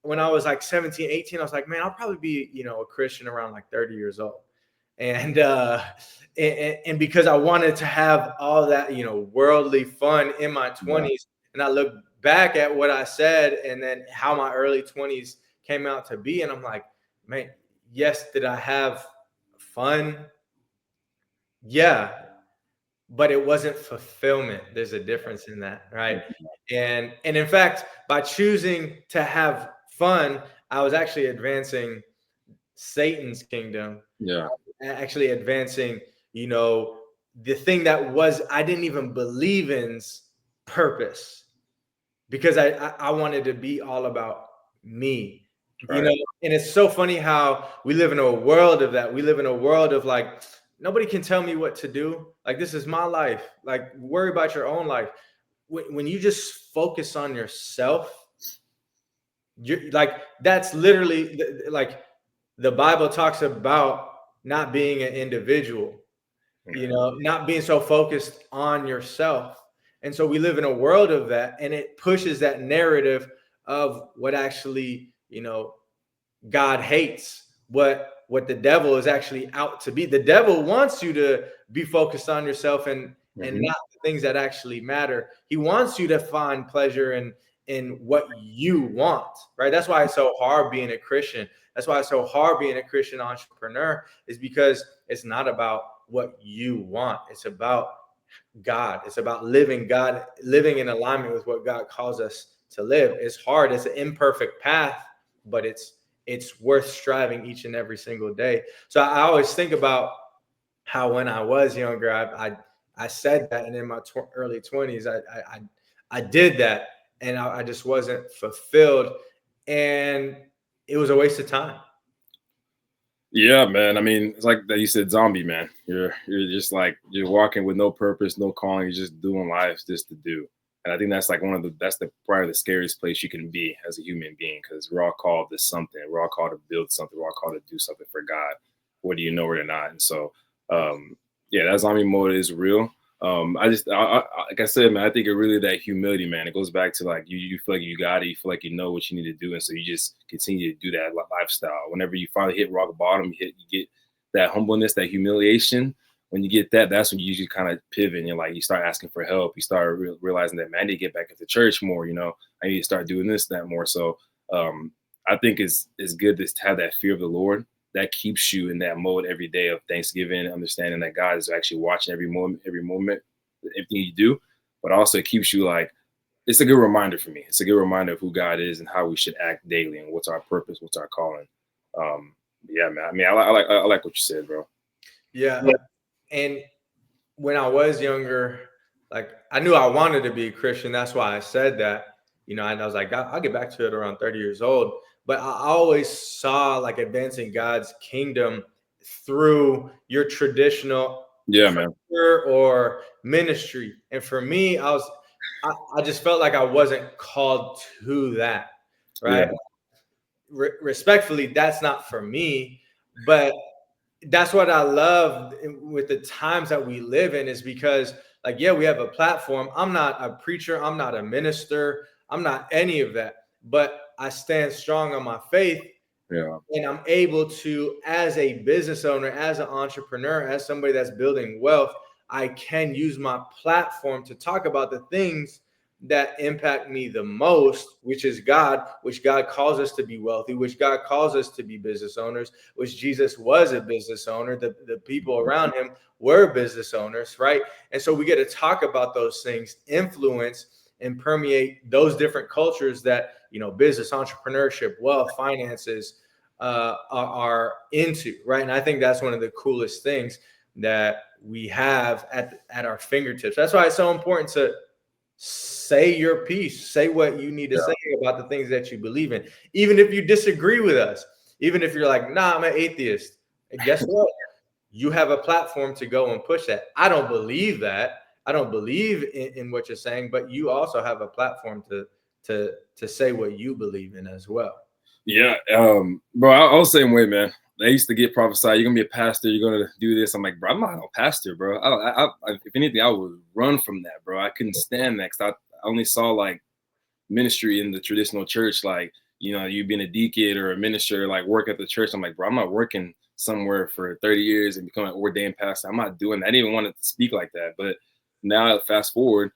S1: when I was like 17, 18, I was like, man, I'll probably be a Christian around like 30 years old, and because I wanted to have all that worldly fun in my 20s, and I look back at what I said and then how my early 20s came out to be, and I'm like, man, yes, did I have fun? Yeah, but it wasn't fulfillment. There's a difference in that, right? And in fact, by choosing to have fun, I was actually advancing Satan's kingdom.
S2: Yeah.
S1: Actually advancing, the thing that I didn't even believe in's purpose, because I wanted to be all about me,
S2: Right.
S1: and it's so funny how we live in a world of that. We live in a world of like, nobody can tell me what to do. Like, this is my life. Like, worry about your own life. When you just focus on yourself, you're like, that's literally like the Bible talks about not being an individual, not being so focused on yourself. And so we live in a world of that, and it pushes that narrative of what actually, God hates, what the devil is actually out to be. The devil wants you to be focused on yourself and not the things that actually matter. He wants you to find pleasure in what you want, right? That's why it's so hard being a Christian. That's why it's so hard being a Christian entrepreneur, is because it's not about what you want. It's about God. It's about living in alignment with what God calls us to live. It's hard. It's an imperfect path, but it's worth striving each and every single day. So I always think about how when I was younger, I said that, and in my early 20s, I did that, and I just wasn't fulfilled, and it was a waste of time.
S2: Yeah, man. I mean, it's like that you said, zombie, man. You're just like, you're walking with no purpose, no calling. You're just doing life just to do. And I think that's like probably the scariest place you can be as a human being, because we're all called to something. We're all called to build something. We're all called to do something for God, whether you know it or not. And so, yeah, that zombie mode is real. Like I said, man, I think it really that humility, man. It goes back to like you feel like you got it, you feel like you know what you need to do, and so you just continue to do that lifestyle. Whenever you finally hit rock bottom, you get that humbleness, that humiliation. When you get that, that's when you usually kind of pivot, and you're like, you start asking for help. You start realizing that, man, I need to get back into church more. I need to start doing this, that more. So I think it's good to have that fear of the Lord. That keeps you in that mode every day of Thanksgiving, understanding that God is actually watching every moment, everything you do. But also it keeps you like, it's a good reminder for me. It's a good reminder of who God is and how we should act daily and what's our purpose, what's our calling. Yeah, man. I mean, I like what you said, bro.
S1: Yeah. And when I was younger, like I knew I wanted to be a Christian. That's why I said that, and I was like, I'll get back to it around 30 years old. But I always saw like advancing God's kingdom through your traditional
S2: man,
S1: or ministry. And for me, I just felt like I wasn't called to that, right? Yeah. Respectfully, that's not for me, but that's what I love with the times that we live in, is because like, yeah, we have a platform. I'm not a preacher. I'm not a minister. I'm not any of that, but I stand strong on my faith.
S2: Yeah.
S1: And I'm able to, as a business owner, as an entrepreneur, as somebody that's building wealth, I can use my platform to talk about the things that impact me the most, which is God, which God calls us to be wealthy, which God calls us to be business owners, which Jesus was a business owner. The people around him were business owners, right? And so we get to talk about those things, influence and permeate those different cultures that, business, entrepreneurship, wealth, finances are into, right? And I think that's one of the coolest things that we have at our fingertips. That's why it's so important to say your piece, say what you need to say about the things that you believe in, even if you disagree with us, even if you're like, nah, I'm an atheist. And guess what? You have a platform to go and push that. I don't believe that. I don't believe in what you're saying, but you also have a platform to say what you believe in as well.
S2: Yeah, bro, I was the same way, man. I used to get prophesied, you're gonna be a pastor, you're gonna do this. I'm like, bro, I'm not a pastor, bro. If anything, I would run from that, bro. I couldn't stand that because I only saw like ministry in the traditional church, like, you being a deacon or a minister, like work at the church. I'm like, bro, I'm not working somewhere for 30 years and becoming an ordained pastor. I'm not doing that. I didn't even want to speak like that. But now, fast forward,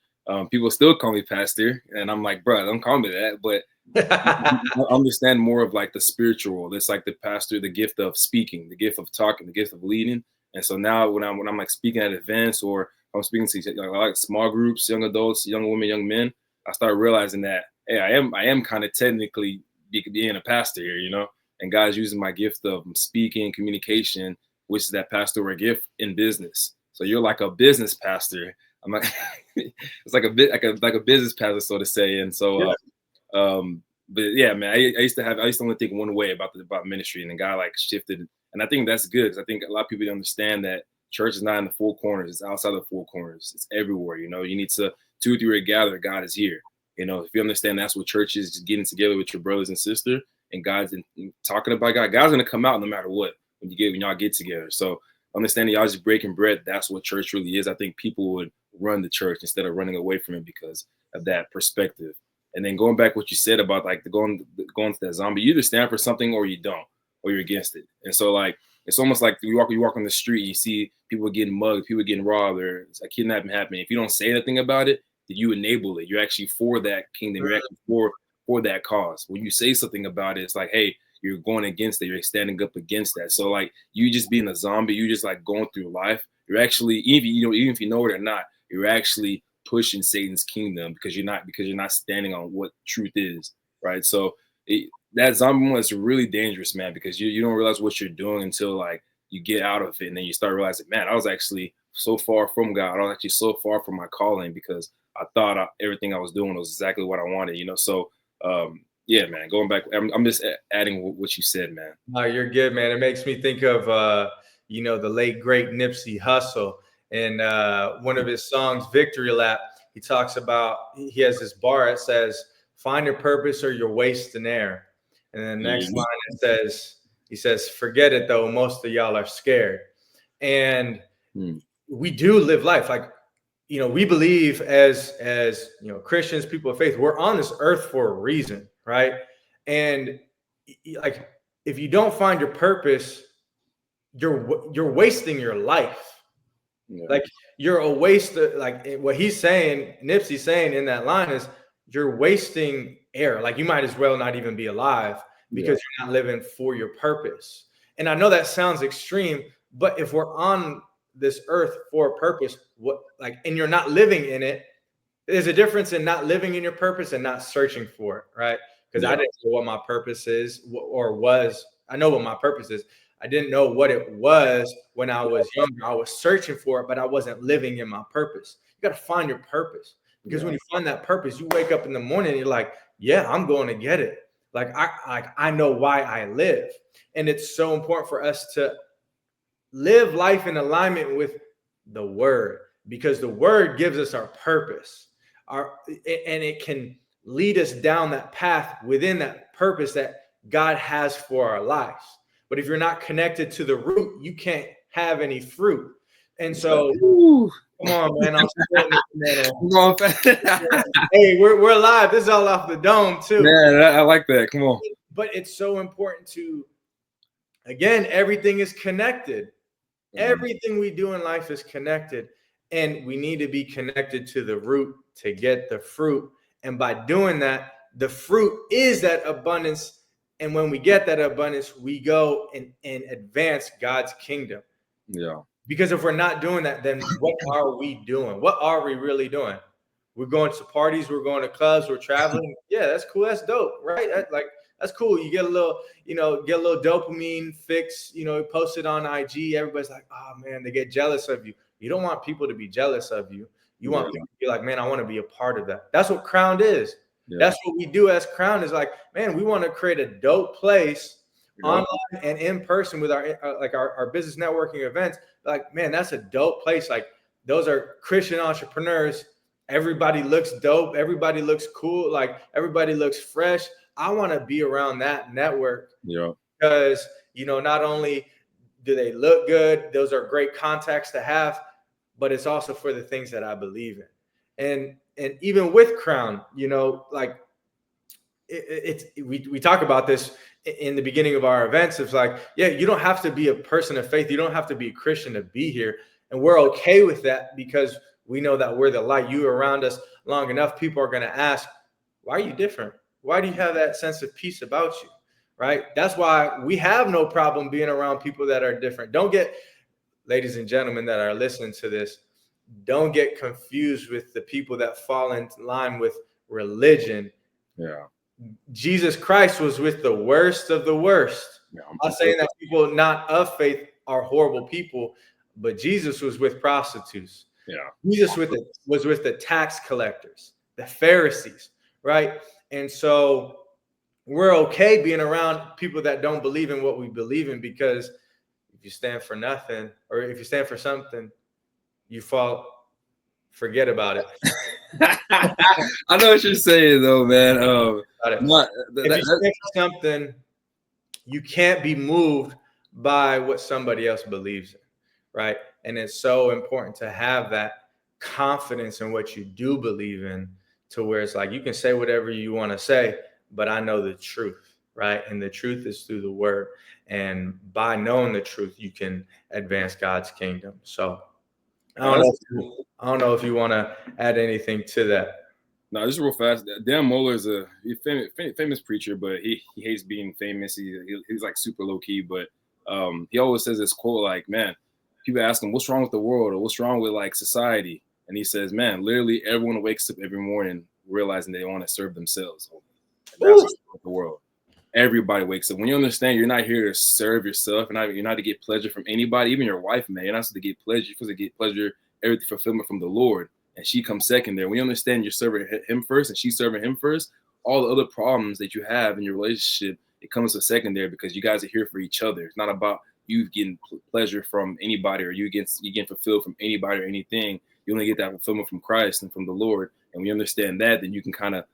S2: people still call me pastor, and I'm like, bro, don't call me that. But I understand more of like the spiritual. It's like the pastor, the gift of speaking, the gift of talking, the gift of leading. And so now when I'm like speaking at events, or I'm speaking to like small groups, young adults, young women, young men, I started realizing that, hey, I am kind of technically being a pastor here, and God's using my gift of speaking, communication, which is that pastoral gift in business. So you're like a business pastor. I'm like, it's like a business pastor, so to say. And so, but yeah, man, I used to only think one way about ministry, and then God like shifted. And I think that's good, because I think a lot of people don't understand that church is not in the four corners. It's outside the four corners. It's everywhere. You need to 2 or 3 are gathered. God is here. If you understand that's what church is, just getting together with your brothers and sisters, and God's talking about God. God's gonna come out no matter what when y'all get together. So understanding y'all just breaking bread, that's what church really is. I think people would run the church instead of running away from it because of that perspective. And then going back what you said about like going to that zombie, you either stand for something or you don't, or you're against it. And so like it's almost like you walk on the street, you see people getting mugged, people getting robbed, or it's like kidnapping happening. If you don't say anything about it, then you enable it. You're actually for that kingdom. You're actually for that cause. When you say something about it, it's like, hey, you're going against it. You're standing up against that. So like you just being a zombie, you just like going through life. You're actually, even if you know it or not, you're actually pushing Satan's kingdom because you're not standing on what truth is, right? So that zombie one is really dangerous, man, because you don't realize what you're doing until like you get out of it, and then you start realizing, man, I was actually so far from God. I was actually so far from my calling because I thought everything I was doing was exactly what I wanted, So yeah, man, going back, I'm just adding what you said, man.
S1: No, you're good, man. It makes me think of the late great Nipsey Hussle. And one of his songs, Victory Lap, he talks about, he has this bar, it says, find your purpose or you're wasting air. And then the next line, he says, forget it though, most of y'all are scared. And we do live life. Like, we believe as Christians, people of faith, we're on this earth for a reason, right? And like, if you don't find your purpose, you're wasting your life. Yeah. Like you're a waste of, like what he's saying, Nipsey's saying in that line is you're wasting air. Like you might as well not even be alive because you're not living for your purpose. And I know that sounds extreme, but if we're on this earth for a purpose, and you're not living in it, there's a difference in not living in your purpose and not searching for it, right? Because I didn't know what my purpose is or was. I know what my purpose is. I didn't know what it was when I was younger. I was searching for it, but I wasn't living in my purpose. You got to find your purpose, because when you find that purpose, you wake up in the morning and you're like, yeah, I'm going to get it. Like I know why I live. And it's so important for us to live life in alignment with the word, because the word gives us our purpose, and it can lead us down that path within that purpose that God has for our lives. But if you're not connected to the root, you can't have any fruit. And so, come on, man. Come on, hey, we're live. This is all off the dome, too.
S2: Man, I like that. Come on.
S1: But it's so important to, again, everything is connected. Everything we do in life is connected. And we need to be connected to the root to get the fruit. And by doing that, the fruit is that abundance. And when we get that abundance, we go and advance God's kingdom.
S2: Yeah.
S1: Because if we're not doing that, then what are we doing? What are we really doing? We're going to parties, we're going to clubs, we're traveling. Yeah, that's cool. That's dope, right? That's cool. You get a little, dopamine fix, post it on IG. Everybody's like, oh man, they get jealous of you. You don't want people to be jealous of you. You want people to be like, man, I want to be a part of that. That's what Crowned is. Yeah. That's what we do as Crowned is like, man, we want to create a dope place online and in person with our business networking events. Like, man, that's a dope place. Like, those are Christian entrepreneurs. Everybody looks dope. Everybody looks cool. Like, everybody looks fresh. I want to be around that network.
S2: Yeah.
S1: Because, not only do they look good, those are great contacts to have, but it's also for the things that I believe in. And even with Crown, like we talk about this in the beginning of our events. It's like, yeah, you don't have to be a person of faith. You don't have to be a Christian to be here. And we're okay with that because we know that we're the light. You around us long enough, people are going to ask, why are you different? Why do you have that sense of peace about you? Right? That's why we have no problem being around people that are different. Don't get, ladies and gentlemen that are listening to this, don't get confused with the people that fall in line with religion.
S2: Yeah.
S1: Jesus Christ was with the worst of the worst. Yeah, I'm not saying that people not of faith are horrible people, but Jesus was with prostitutes.
S2: Yeah.
S1: Jesus was with the tax collectors, the Pharisees, right? And so we're okay being around people that don't believe in what we believe in, because if you stand for nothing, or if you stand for something, you fall. Forget about it.
S2: I know what you're saying, though, man.
S1: If you stand for something, you can't be moved by what somebody else believes in, right? And it's so important to have that confidence in what you do believe in, to where it's like, you can say whatever you want to say, but I know the truth, right? And the truth is through the word. And by knowing the truth, you can advance God's kingdom. So I don't know if you want to add anything to that.
S2: No, just real fast. Dan Mohler is a famous preacher, but he hates being famous. He's like super low key, but he always says this quote like, man, people ask him, what's wrong with the world, or what's wrong with like society? And he says, man, literally everyone wakes up every morning realizing they want to serve themselves. And that's what's wrong with the world. Everybody wakes up. When you understand you're not here to serve yourself, and you're not to get pleasure from anybody, even your wife, man. You're not supposed to get pleasure. You're supposed to get pleasure, everything, fulfillment from the Lord. And she comes second there. When you understand you're serving him first and she's serving him first, all the other problems that you have in your relationship, it comes to secondary, because you guys are here for each other. It's not about you getting pleasure from anybody, or you getting fulfilled from anybody or anything. You only get that fulfillment from Christ and from the Lord. And when you understand that, then you can kind of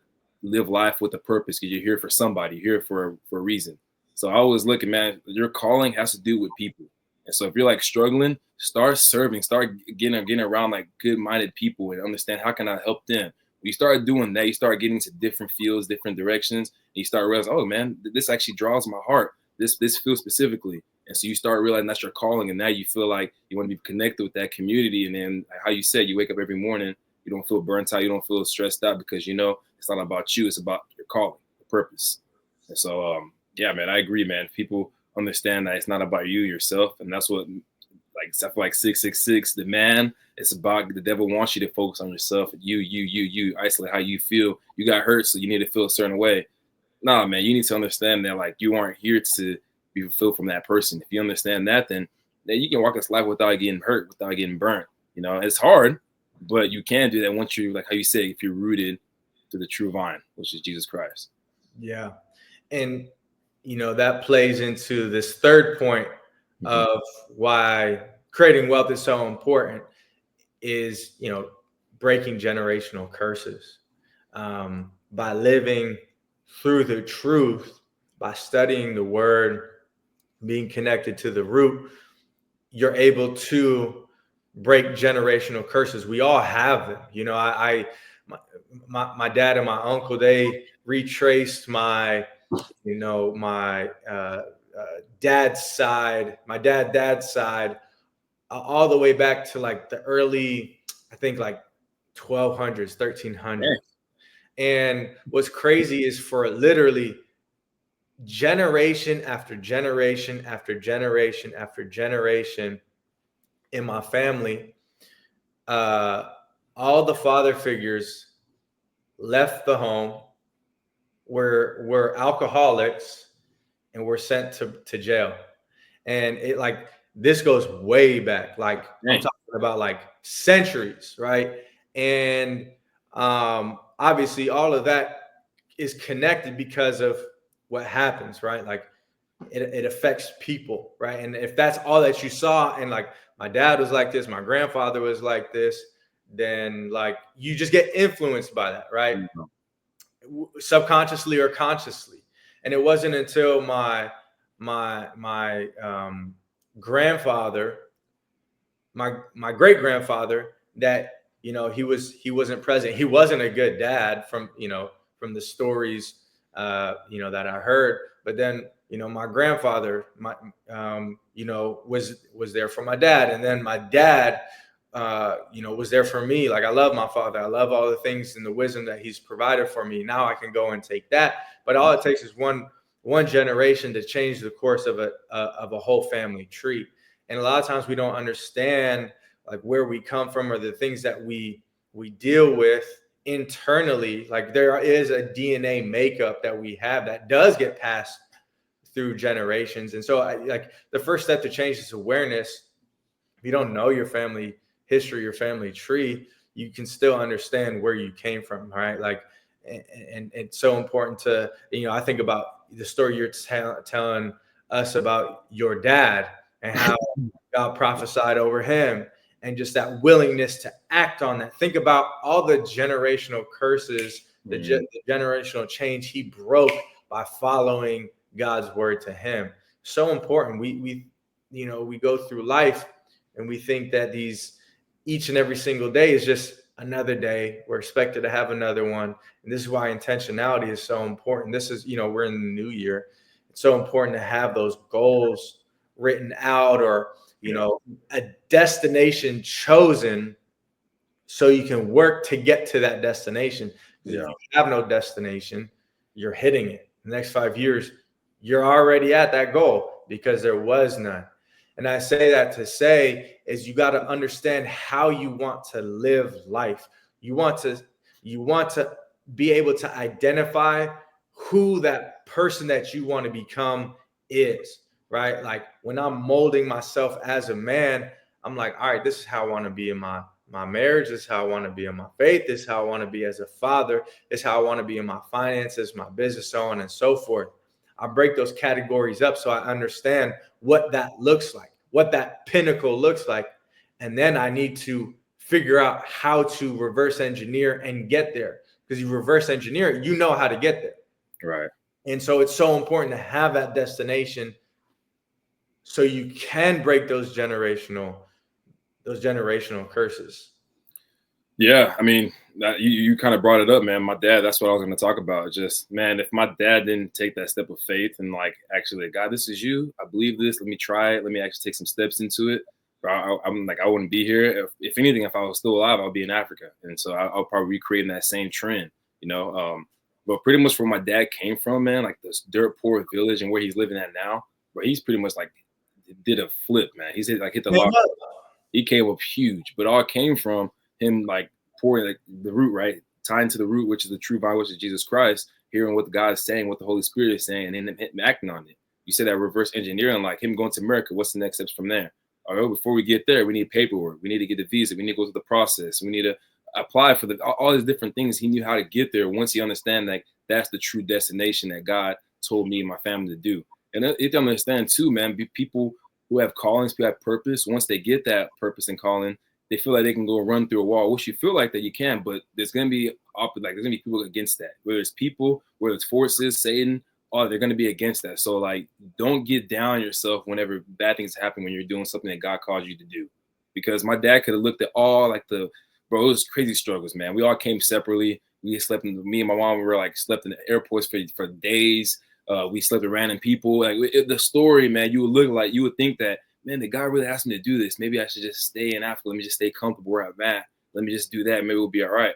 S2: live life with a purpose, because you're here for somebody. You're here for a reason. So I always look at, man, your calling has to do with people. And so if you're like struggling, start serving, start getting around like good-minded people, and understand, how can I help them? When you start doing that, you start getting to different fields, different directions, and you start realizing, oh man, this actually draws my heart. This field specifically. And so you start realizing that's your calling, and now you feel like you want to be connected with that community. And then, how you said, you wake up every morning, you don't feel burnt out, you don't feel stressed out, because it's not about you, it's about your calling, the purpose. And so yeah, man, I agree, man. People understand that it's not about you yourself, and that's what, like, stuff like 666, the man, it's about, the devil wants you to focus on yourself. You isolate how you feel. You got hurt, so you need to feel a certain way. Nah, man, you need to understand that, like, you aren't here to be fulfilled from that person. If you understand that, then you can walk this life without getting hurt, without getting burnt. It's hard, but you can do that once you, like how you say, if you're rooted to the true vine, which is Jesus Christ.
S1: Yeah. And that plays into this third point of why creating wealth is so important, is, breaking generational curses. By living through the truth, by studying the word, being connected to the root, you're able to break generational curses. We all have them. My dad and my uncle, they retraced my dad's side, all the way back to like the early, I think like 1200s, 1300s. And what's crazy is for literally generation after generation after generation after generation in my family, all the father figures left the home, were alcoholics, and were sent to jail. And it like this goes way back. Like I'm talking about like centuries, right? And obviously all of that is connected because of what happens, right? Like it affects people, right? And if that's all that you saw, and like my dad was like this, my grandfather was like this, then like you just get influenced by that, right? Mm-hmm. Subconsciously or consciously. And it wasn't until my grandfather, my great grandfather, that he wasn't present. He wasn't a good dad from the stories that I heard. But then my grandfather was there for my dad, and then my dad was there for me. Like I love my father. I love all the things and the wisdom that he's provided for me. Now I can go and take that. But all it takes is one generation to change the course of a whole family tree. And a lot of times we don't understand like where we come from or the things that we deal with internally. Like there is a DNA makeup that we have that does get passed through generations. And so like the first step to change is awareness. If you don't know your family history, your family tree, you can still understand where you came from, right? Like, and it's so important to, I think about the story you're telling us about your dad and how God prophesied over him, and just that willingness to act on that. Think about all the generational curses, the generational change he broke by following God's word to him. So important. We go through life and we think that each and every single day is just another day. We're expected to have another one. And this is why intentionality is so important. This is, we're in the new year. It's so important to have those goals written out, or, a destination chosen so you can work to get to that destination. If you have no destination, you're hitting it. The next 5 years, you're already at that goal because there was none. And I say that to say is you got to understand how you want to live life. You want to be able to identify who that person that you want to become is, right? Like when I'm molding myself as a man, I'm like, all right, this is how I want to be in my marriage. This is how I want to be in my faith. This is how I want to be as a father. This is how I want to be in my finances, my business, so on and so forth. I break those categories up so I understand what that looks like, what that pinnacle looks like. And then I need to figure out how to reverse engineer and get there. Because you reverse engineer, you know how to get there.
S2: Right.
S1: And so it's so important to have that destination so you can break those generational curses.
S2: Yeah, I mean, you kind of brought it up, man. My dad, that's what I was going to talk about. Just, man, if my dad didn't take that step of faith and like, actually, God, this is you. I believe this. Let me try it. Let me actually take some steps into it. I'm like, I wouldn't be here. If anything, if I was still alive, I'll be in Africa. And so I'll probably recreate that same trend, But pretty much where my dad came from, man, like this dirt poor village and where he's living at now, where he's pretty much like did a flip, man. He's hit the lock. He came up huge, but all came from him like pouring like the root, right? Tying to the root, which is the true vine, which is Jesus Christ, hearing what God is saying, what the Holy Spirit is saying, and then him acting on it. You said that reverse engineering, like him going to America. What's the next steps from there? All right, before we get there, we need paperwork. We need to get the visa. We need to go through the process. We need to apply for all these different things. He knew how to get there once he understand that that's the true destination that God told me and my family to do. And you have to understand too, man, people who have callings, who have purpose, once they get that purpose and calling, they feel like they can go run through a wall. Which you feel like that you can, but there's gonna be people against that. Whether it's people, whether it's forces, Satan, they're gonna be against that. So like, don't get down on yourself whenever bad things happen when you're doing something that God called you to do. Because my dad could have looked at all like it was crazy struggles, man. We all came separately. Me and my mom slept in the airports for days. We slept with random people. Like the story, man, you would think that, man, the God really asked me to do this. Maybe I should just stay in Africa. Let me just stay comfortable where I'm at. Let me just do that. Maybe we'll be all right.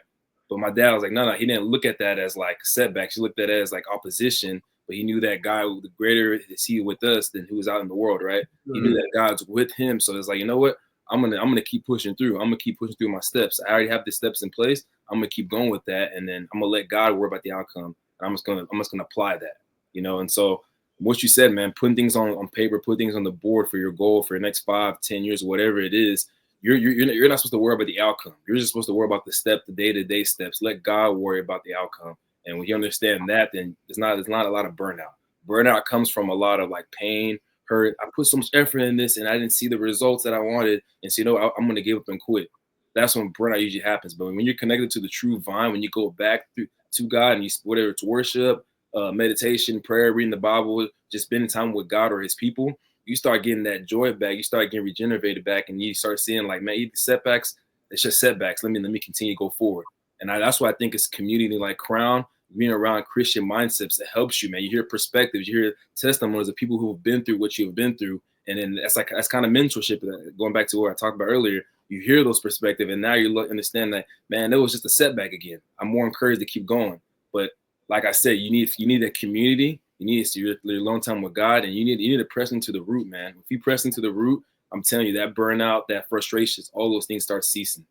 S2: But my dad was like, no, he didn't look at that as like setbacks. He looked at it as like opposition. But he knew that God, the greater is he with us than who was out in the world, right? He knew that God's with him. So it's like, you know what? I'm gonna keep pushing through. I'm gonna keep pushing through my steps. I already have the steps in place. I'm gonna keep going with that, and then I'm gonna let God worry about the outcome. And I'm just gonna apply that, you know. And so what you said, man, putting things on paper, put things on the board for your goal for your next 5, 10 years, whatever it is. You're not supposed to worry about the outcome. You're just supposed to worry about the day-to-day steps. Let God worry about the outcome. And when you understand that, then it's not a lot of burnout. Burnout comes from a lot of like pain, hurt. I put so much effort in this and I didn't see the results that I wanted. And so, you know, I'm going to give up and quit. That's when burnout usually happens. But when you're connected to the true vine, when you go back to God and whether it's worship, meditation, prayer, reading the Bible, just spending time with God or his people, you start getting that joy back. You start getting regenerated back, and you start seeing like, man, the setbacks, it's just setbacks. Let me continue to go forward. And that's why I think it's community like Crown, being around Christian mindsets that helps you, man. You hear perspectives, you hear testimonies of people who have been through what you've been through. And then that's kind of mentorship. Going back to what I talked about earlier, you hear those perspectives, and now you understand that, man, it was just a setback again. I'm more encouraged to keep going. But like I said, you need a community. You need your long time with God, and you need to press into the root, man. If you press into the root, I'm telling you, that burnout, that frustrations, all those things start ceasing.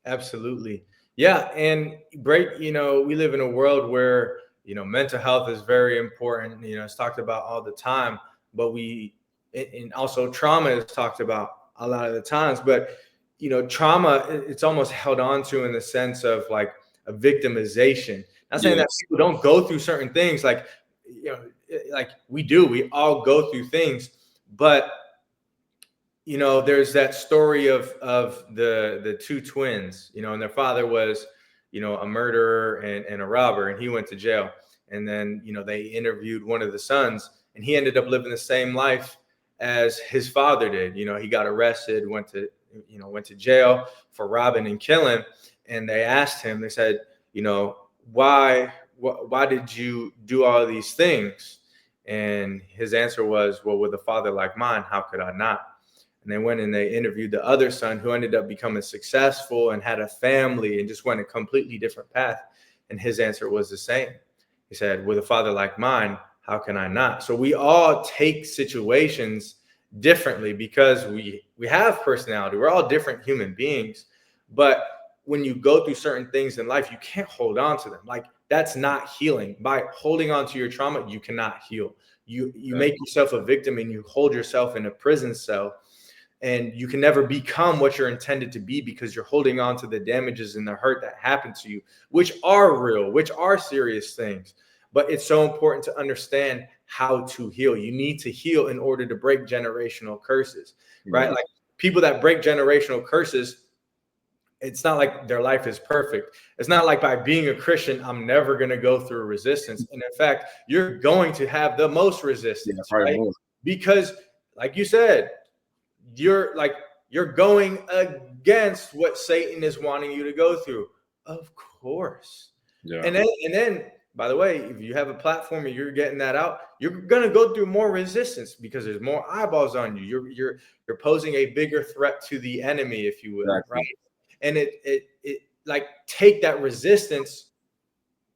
S1: Absolutely. Yeah. And we live in a world where, mental health is very important. It's talked about all the time, but and also trauma is talked about a lot of the times, but, trauma, it's almost held on to in the sense of like a victimization. Not saying that people don't go through certain things, like we all go through things, but there's that story of the two twins, and their father was, a murderer and a robber, and he went to jail. And then, they interviewed one of the sons, and he ended up living the same life as his father did. He got arrested, went to jail for robbing and killing. And they asked him, they said, why did you do all of these things? And his answer was, well, with a father like mine, how could I not? And they went and they interviewed the other son, who ended up becoming successful and had a family and just went a completely different path. And his answer was the same. He said, with a father like mine, how can I not? So we all take situations differently because we have personality. We're all different human beings. But when you go through certain things in life, you can't hold on to them. Like, that's not healing. By holding on to your trauma, you cannot heal. You make yourself a victim, and you hold yourself in a prison cell. And you can never become what you're intended to be because you're holding on to the damages and the hurt that happened to you, which are real, which are serious things. But it's so important to understand how to heal. You need to heal in order to break generational curses, right? Like, people that break generational curses, it's not like their life is perfect. It's not like by being a Christian, I'm never going to go through resistance. And in fact, you're going to have the most resistance, right? Because like you said, you're going against what Satan is wanting you to go through. Of course. Yeah. And then, by the way, if you have a platform and you're getting that out, you're going to go through more resistance because there's more eyeballs on you. You're posing a bigger threat to the enemy, if you will, exactly. Right? And it like, take that resistance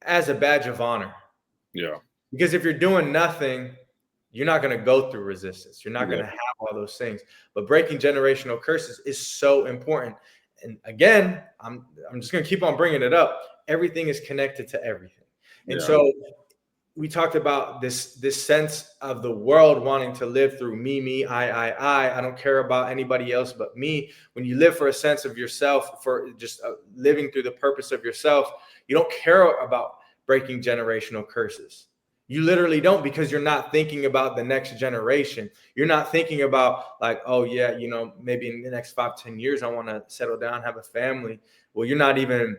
S1: as a badge of honor. Yeah. Because if you're doing nothing, you're not going to go through resistance. You're not going to have all those things. But breaking generational curses is so important. And again, I'm just going to keep on bringing it up. Everything is connected to everything. And so we talked about this sense of the world wanting to live through me, I don't care about anybody else but me. When you live for a sense of yourself, for just living through the purpose of yourself, you don't care about breaking generational curses. You literally don't, because you're not thinking about the next generation. You're not thinking about like, oh yeah, maybe in the next 5, 10 years, I want to settle down, have a family. Well, you're not even,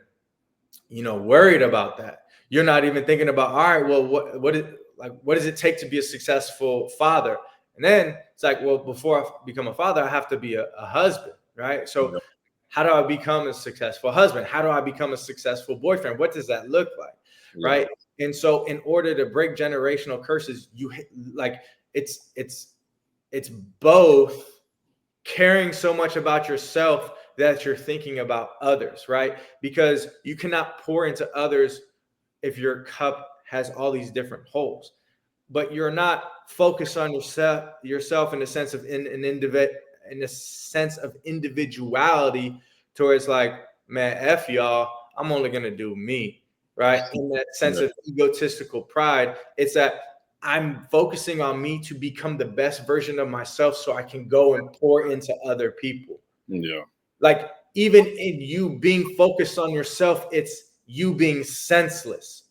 S1: worried about that. You're not even thinking about, all right, well, what does it take to be a successful father? And then it's like, well, before I become a father, I have to be a husband, right? So how do I become a successful husband? How do I become a successful boyfriend? What does that look like? Yeah. Right. And so in order to break generational curses, it's both caring so much about yourself that you're thinking about others, right? Because you cannot pour into others if your cup has all these different holes. But you're not focused on yourself in the sense of in a sense of individuality towards like, man, F y'all, I'm only gonna do me, right? In that sense of egotistical pride, it's that I'm focusing on me to become the best version of myself so I can go and pour into other people.
S2: Yeah.
S1: Like even in you being focused on yourself, it's you being senseless.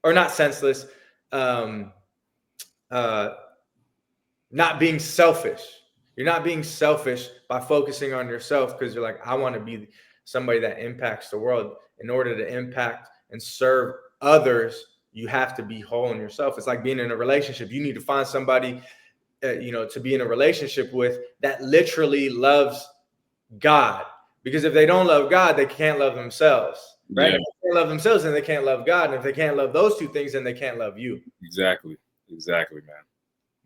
S1: Or not senseless, not being selfish. You're not being selfish by focusing on yourself because you're like, I want to be somebody that impacts the world. In order to impact and serve others, you have to be whole in yourself. It's like being in a relationship. You need to find somebody, to be in a relationship with that literally loves God. Because if they don't love God, they can't love themselves, right?
S2: Yeah.
S1: If they can't love themselves, then they can't love God. And if they can't love those two things, then they can't love you.
S2: Exactly, man.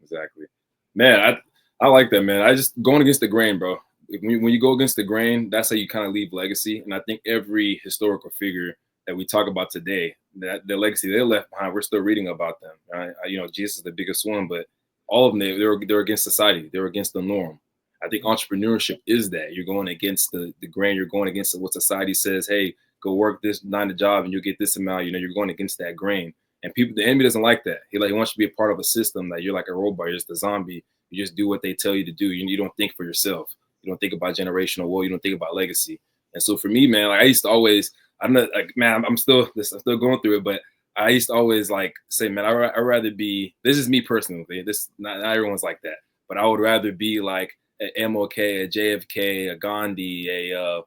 S2: Exactly, man. I like that, man. I just going against the grain, bro. When you go against the grain, that's how you kind of leave legacy. And I think every historical figure that we talk about today, that the legacy they left behind, we're still reading about them. Jesus is the biggest one, but all of them, they're against society. They're against the norm. I think entrepreneurship is that. You're going against the grain. You're going against what society says. Hey, go work this 9 to job and you'll get this amount. You're going against that grain. And the enemy doesn't like that. He wants you to be a part of a system that you're like a robot. You're just a zombie. You just do what they tell you to do. You don't think for yourself. You don't think about generational woe. You don't think about legacy. And so for me, man, I used to always, I'm still going through it, but I used to always say, man, I'd rather be, this is me personally. This not everyone's like that, but I would rather be like an MLK, a JFK, a Gandhi, I'd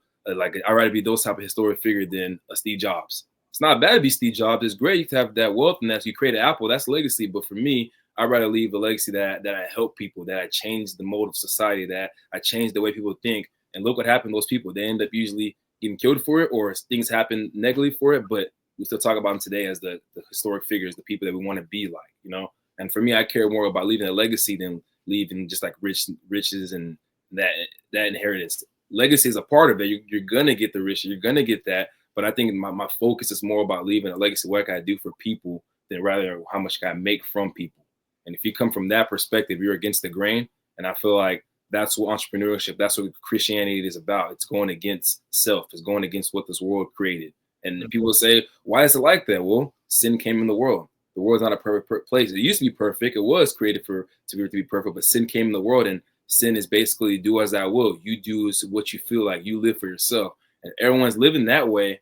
S2: rather be those type of historic figure than a Steve Jobs. It's not bad to be Steve Jobs. It's great to have that wealth and that you create an Apple. That's legacy. But for me, I'd rather leave a legacy that I help people, that I change the mode of society, that I change the way people think. And look what happened to those people. They end up usually getting killed for it, or things happen negatively for it. But we still talk about them today as the historic figures, the people that we want to be like, And for me, I care more about leaving a legacy than leaving just like riches and that inheritance. Legacy is a part of it. You're gonna get the riches. You're gonna get that. But I think my focus is more about leaving a legacy, what can I do for people, than rather how much can I make from people. And if you come from that perspective, you're against the grain. And I feel like that's what entrepreneurship, that's what Christianity is about. It's going against self. It's going against what this world created. And people say, why is it like that? Well, sin came in the world. The world's not a perfect place. It used to be perfect. It was created to be perfect, but sin came in the world. And sin is basically do as I will. You do what you feel like. You live for yourself. And everyone's living that way.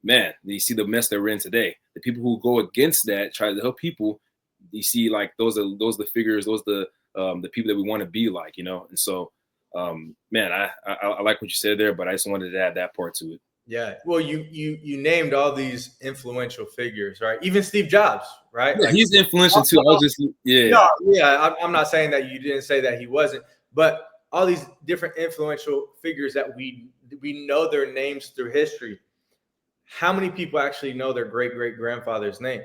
S2: Man, you see the mess that we're in today. The people who go against that, try to help people, you see those are the figures, those are the people that we want to be like, And so, man, I like what you said there, but I just wanted to add that part to it.
S1: Yeah. Well, you named all these influential figures, right? Even Steve Jobs, right?
S2: Yeah, he's influential too.
S1: I'm not saying that you didn't say that he wasn't, but all these different influential figures that we know their names through history. How many people actually know their great-great-grandfather's name?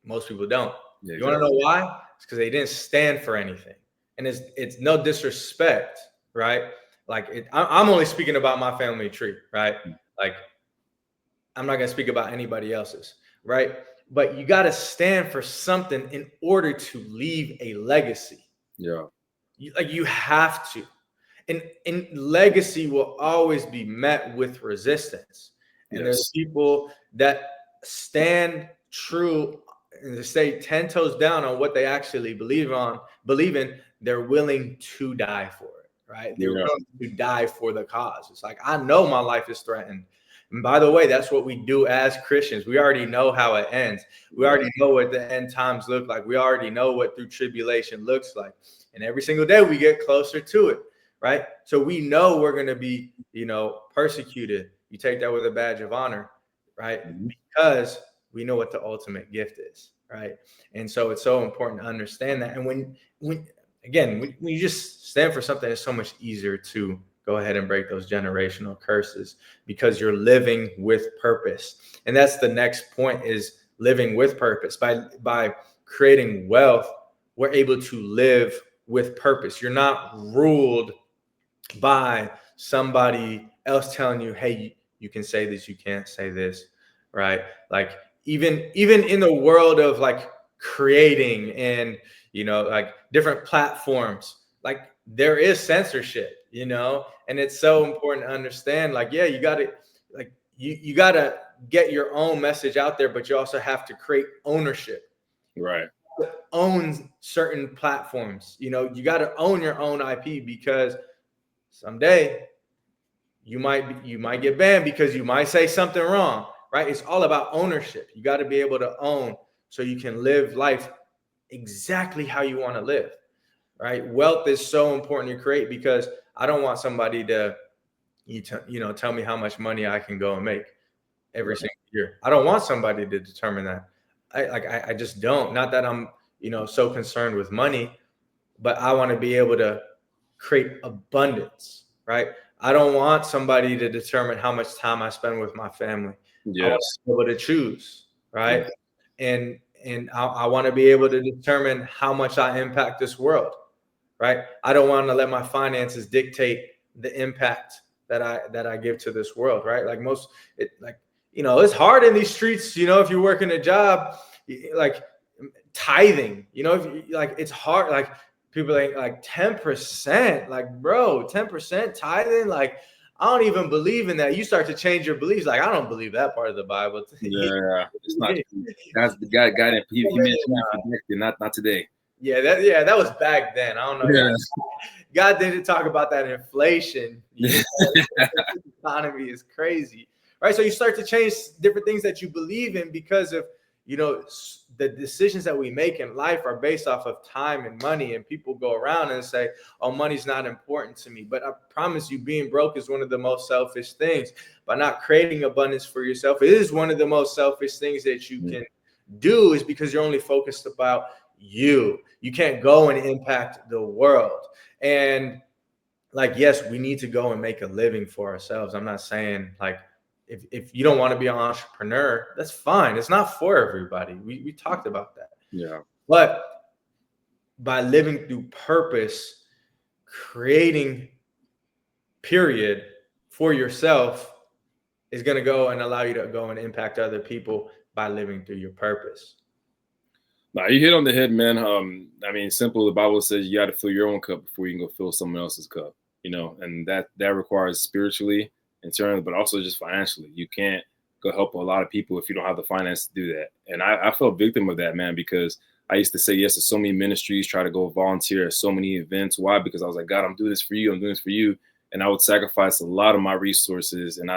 S1: Most people don't.
S2: Yeah,
S1: you want to know why? It's because they didn't stand for anything. And it's no disrespect, right? I'm only speaking about my family tree, right? Like, I'm not going to speak about anybody else's, right? But you got to stand for something in order to leave a legacy.
S2: Yeah.
S1: You have to. And legacy will always be met with resistance. And there's people that stand true and they stay 10 toes down on what they actually believe in. They're willing to die for it, right? They're willing to die for the cause. It's like, I know my life is threatened. And by the way, that's what we do as Christians. We already know how it ends. We already know what the end times look like. We already know what through tribulation looks like. And every single day we get closer to it, right? So we know we're going to be, persecuted. You take that with a badge of honor, right? Because we know what the ultimate gift is, right? And so it's so important to understand that. And when you just stand for something, it's so much easier to go ahead and break those generational curses because you're living with purpose. And that's the next point, is living with purpose. By creating wealth, we're able to live with purpose. You're not ruled by somebody else telling you, hey, you can say this, you can't say this, right? Like even in the world of like creating and, you know, like different platforms, like there is censorship, you know, and it's so important to understand, like, yeah, you got to, like, you got to get your own message out there, but you also have to create ownership.
S2: Right.
S1: Own certain platforms, you know, you got to own your own IP, because someday you might get banned because you might say something wrong, right? It's all about ownership. You got to be able to own so you can live life exactly how you want to live, right? Wealth is so important to create, because I don't want somebody to tell me how much money I can go and make every single year. I don't want somebody to determine that. I just don't. Not that I'm, so concerned with money, but I want to be able to create abundance, right? I don't want somebody to determine how much time I spend with my family.
S2: Yes.
S1: I want to be able to choose, right? And I want to be able to determine how much I impact this world, right? I don't want to let my finances dictate the impact that I give to this world, right? Like it's hard in these streets, if you're working a job, like tithing, it's hard. Like people like 10%, like, bro, 10% tithing, like, I don't even believe in that. You start to change your beliefs. Like, I don't believe that part of the Bible.
S2: Yeah, it's not. That's the guy that he mentioned, not today.
S1: Yeah, that was back then. I don't know.
S2: Yeah.
S1: God didn't talk about that inflation. The economy is crazy, right? So you start to change different things that you believe in, because of the decisions that we make in life are based off of time and money. And people go around and say, oh, money's not important to me. But I promise you, being broke is one of the most selfish things. By not creating abundance for yourself, it is one of the most selfish things that you can do, is because you're only focused about you. You can't go and impact the world. And like, yes, we need to go and make a living for ourselves. I'm not saying like, if you don't want to be an entrepreneur, that's fine. It's not for everybody. We talked about that.
S2: Yeah.
S1: But by living through purpose, creating period for yourself is going to go and allow you to go and impact other people by living through your purpose.
S2: Nah, you hit on the head, man. I mean, simple. The Bible says you got to fill your own cup before you can go fill someone else's cup, and that requires spiritually, internally, but also just financially. You can't go help a lot of people if you don't have the finance to do that. And I felt victim of that, man, because I used to say yes to so many ministries, try to go volunteer at so many events. Why? Because I was like, God, I'm doing this for you. I'm doing this for you. And I would sacrifice a lot of my resources, and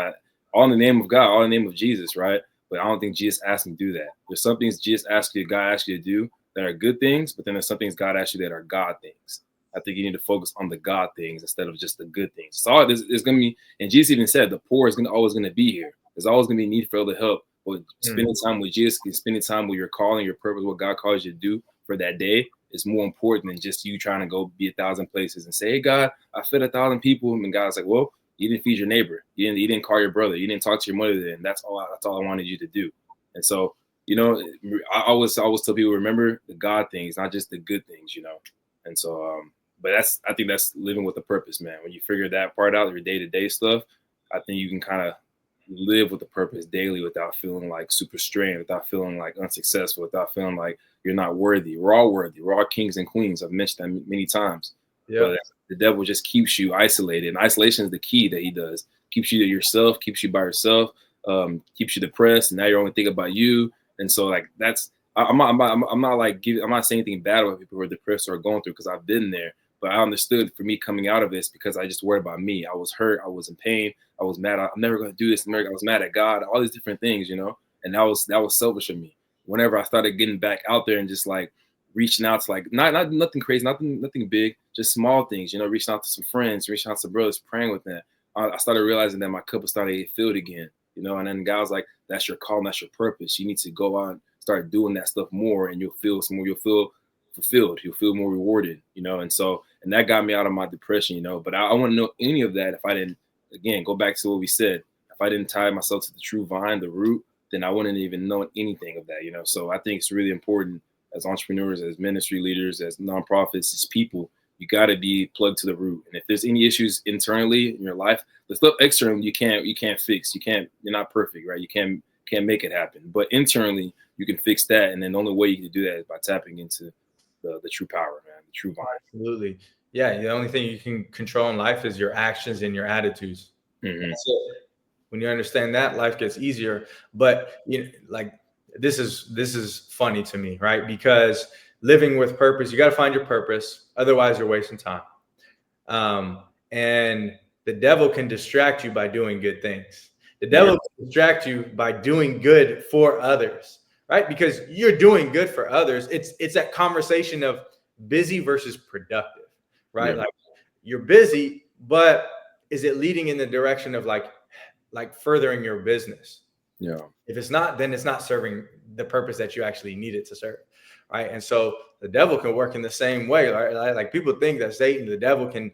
S2: all in the name of God, all in the name of Jesus, right? But I don't think Jesus asked me to do that. There's some things Jesus asks you, God asks you to do that are good things, but then there's some things God asks you that are God things. I think you need to focus on the God things instead of just the good things. So there's going to be, and Jesus even said, the poor is always going to be here. There's always going to be a need for other help. But spending time with Jesus, spending time with your calling, your purpose, what God calls you to do for that day is more important than just you trying to go be 1,000 places and say, hey, God, I fed 1,000 people. And God's like, well, you didn't feed your neighbor. You didn't call your brother. You didn't talk to your mother then. That's all I wanted you to do. And so, I always tell people, remember the God things, not just the good things, And so, but I think that's living with a purpose, man. When you figure that part out, your day-to-day stuff, I think you can kind of live with a purpose daily without feeling like super strained, without feeling like unsuccessful, without feeling like you're not worthy. We're all worthy. We're all kings and queens. I've mentioned that many times. Yeah. But the devil just keeps you isolated. And isolation is the key that he does. Keeps you to yourself, keeps you by yourself, keeps you depressed. And now you're only thinking about you. And so like I'm not saying anything bad about people who are depressed or going through, because I've been there. But I understood for me coming out of this, because I just worried about me. I was hurt. I was in pain. I was mad. I'm never going to do this. I was mad at God, all these different things, and that was selfish of me. Whenever I started getting back out there and just like reaching out to like, not nothing crazy, nothing big, just small things, reaching out to some friends, reaching out to brothers, praying with them. I started realizing that my cup was starting to get filled again, and then God was like, that's your call, that's your purpose. You need to go out and start doing that stuff more, and you'll feel fulfilled, you'll feel more rewarded, and that got me out of my depression, but I wouldn't know any of that if I didn't, again, go back to what we said. If I didn't tie myself to the true vine, the root, then I wouldn't even know anything of that, so I think it's really important as entrepreneurs, as ministry leaders, as nonprofits, as people, you got to be plugged to the root. And if there's any issues internally in your life, the stuff externally you can't fix. You're not perfect, right? You can't make it happen. But internally, you can fix that. And then the only way you can do that is by tapping into the true power, man, the true vine.
S1: Absolutely. Yeah. The only thing you can control in life is your actions and your attitudes.
S2: Mm-hmm.
S1: That's it. When you understand that, life gets easier. But like this is funny to me, right? Because living with purpose, you got to find your purpose. Otherwise, you're wasting time. And the devil can distract you by doing good things. The devil can distract you by doing good for others, right? Because you're doing good for others. It's that conversation of busy versus productive, right? Like you're busy, but is it leading in the direction of like furthering your business?
S2: Yeah.
S1: If it's not, then it's not serving the purpose that you actually need it to serve, right? And so the devil can work in the same way, right? Like people think that Satan, the devil, can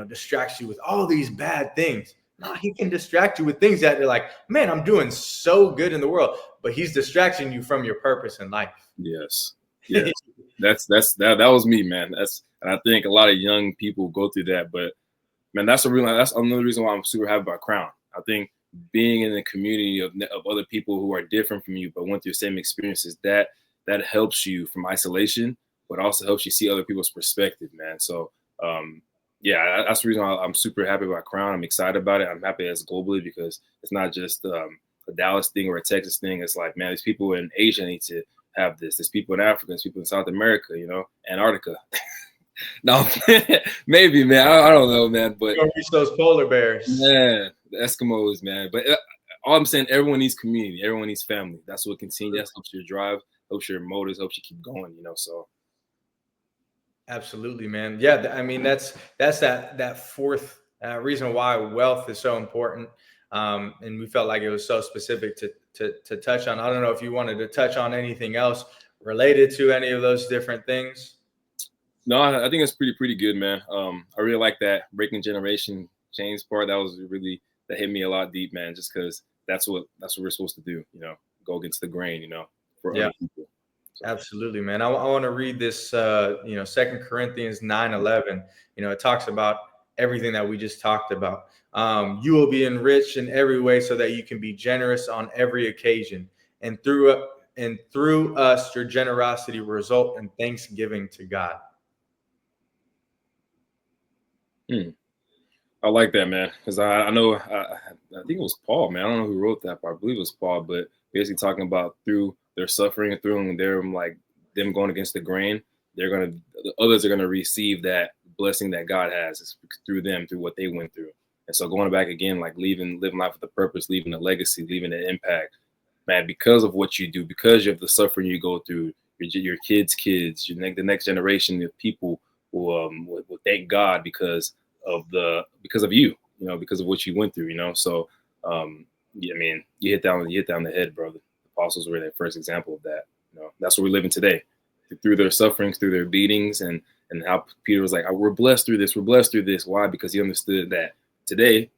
S1: distract you with all these bad things. No, he can distract you with things that are like, man, I'm doing so good in the world, but he's distracting you from your purpose in life.
S2: Yes. That was me, man. And I think a lot of young people go through that, but man, that's another reason why I'm super happy about Crown. I think being in a community of other people who are different from you but went through the same experiences, that helps you from isolation, but also helps you see other people's perspective, man. So that's the reason why I'm super happy about Crown. I'm excited about it. I'm happy as globally because it's not just a Dallas thing or a Texas thing. It's like, man, these people in Asia need to have this. There's people in Africa, there's people in South America, Antarctica. No, maybe, man. I don't know, man. But
S1: reach those polar bears,
S2: man, the Eskimos, man. But all I'm saying, everyone needs community. Everyone needs family. That's what continues. That helps your drive, helps your motors, helps you keep going. So.
S1: Absolutely, man. Yeah, I mean that's that fourth reason why wealth is so important, and we felt like it was so specific to touch on. I don't know if you wanted to touch on anything else related to any of those different things.
S2: No, I think it's pretty good, man. I really like that breaking generation change part. That hit me a lot deep, man. Just because that's what we're supposed to do. Go against the grain. For other people. So.
S1: Absolutely, man. I want to read this. 2 Corinthians 9:11. It talks about everything that we just talked about. You will be enriched in every way so that you can be generous on every occasion, and through us, your generosity will result in thanksgiving to God.
S2: I like that, man, because I know I think it was Paul, man. I don't know who wrote that part. I believe it was Paul, but basically talking about through their suffering, through them going against the grain, the others are gonna receive that blessing that God has through them, through what they went through. And so going back again, like living life with a purpose, leaving a legacy, leaving an impact, man, because of what you do, because of the suffering you go through, your kids, the next generation of people will thank God because of you, because of what you went through, So, I mean, you hit down the head, brother. The apostles were the first example of that. That's what we're living today, through their sufferings, through their beatings, and how Peter was like, we're blessed through this. We're blessed through this. Why? Because he understood that today,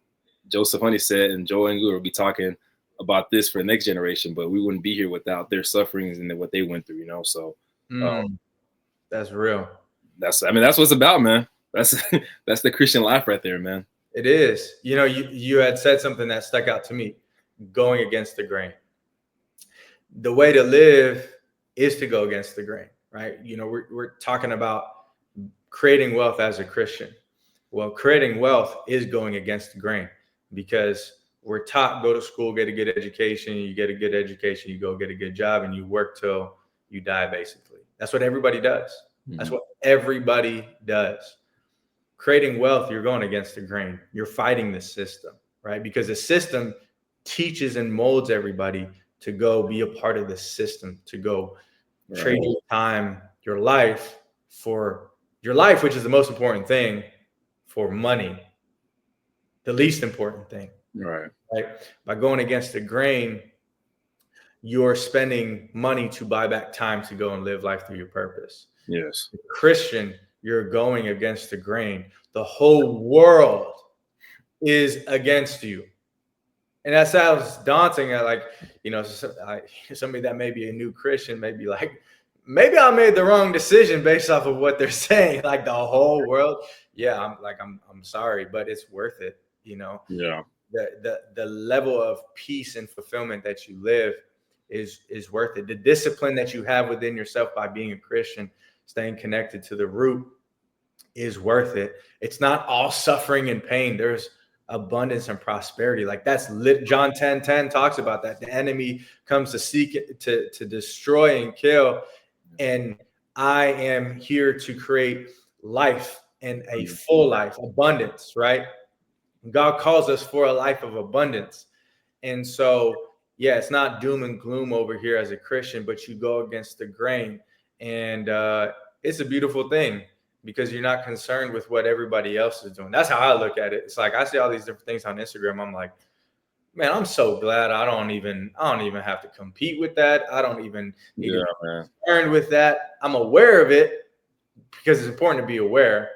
S2: Joseph Honey said, and Joel and Guru will be talking about this for the next generation, but we wouldn't be here without their sufferings and what they went through, So,
S1: that's real.
S2: That's what it's about, man. That's the Christian life right there, man.
S1: It is. You had said something that stuck out to me, going against the grain. The way to live is to go against the grain, right? We're talking about creating wealth as a Christian. Well, creating wealth is going against the grain because we're taught, go to school, get a good education. You get a good education, you go get a good job, and you work till you die, basically. That's what everybody does. Mm-hmm. That's what everybody does. Creating wealth, you're going against the grain. You're fighting the system, right? Because the system teaches and molds everybody to go be a part of the system, to go trade your time, your life, which is the most important thing, for money, the least important thing.
S2: Right?
S1: By going against the grain, you're spending money to buy back time to go and live life through your purpose.
S2: Yes.
S1: The Christian, you're going against the grain. The whole world is against you. And that sounds daunting. Somebody that may be a new Christian may be like, maybe I made the wrong decision based off of what they're saying, like the whole world. Yeah, I'm sorry, but it's worth it.
S2: Yeah.
S1: The level of peace and fulfillment that you live is worth it. The discipline that you have within yourself by being a Christian, staying connected to the root, is worth it. It's not all suffering and pain. There's abundance and prosperity. Like that's John 10:10 talks about that. The enemy comes to seek to destroy and kill, and I am here to create life and a full life, abundance, right? God calls us for a life of abundance. And so, yeah, it's not doom and gloom over here as a Christian, but you go against the grain. And it's a beautiful thing because you're not concerned with what everybody else is doing. That's how I look at it. It's like I see all these different things on Instagram. I'm like, man, I'm so glad I don't even have to compete with that. I don't even need to be concerned with that. I'm aware of it because it's important to be aware,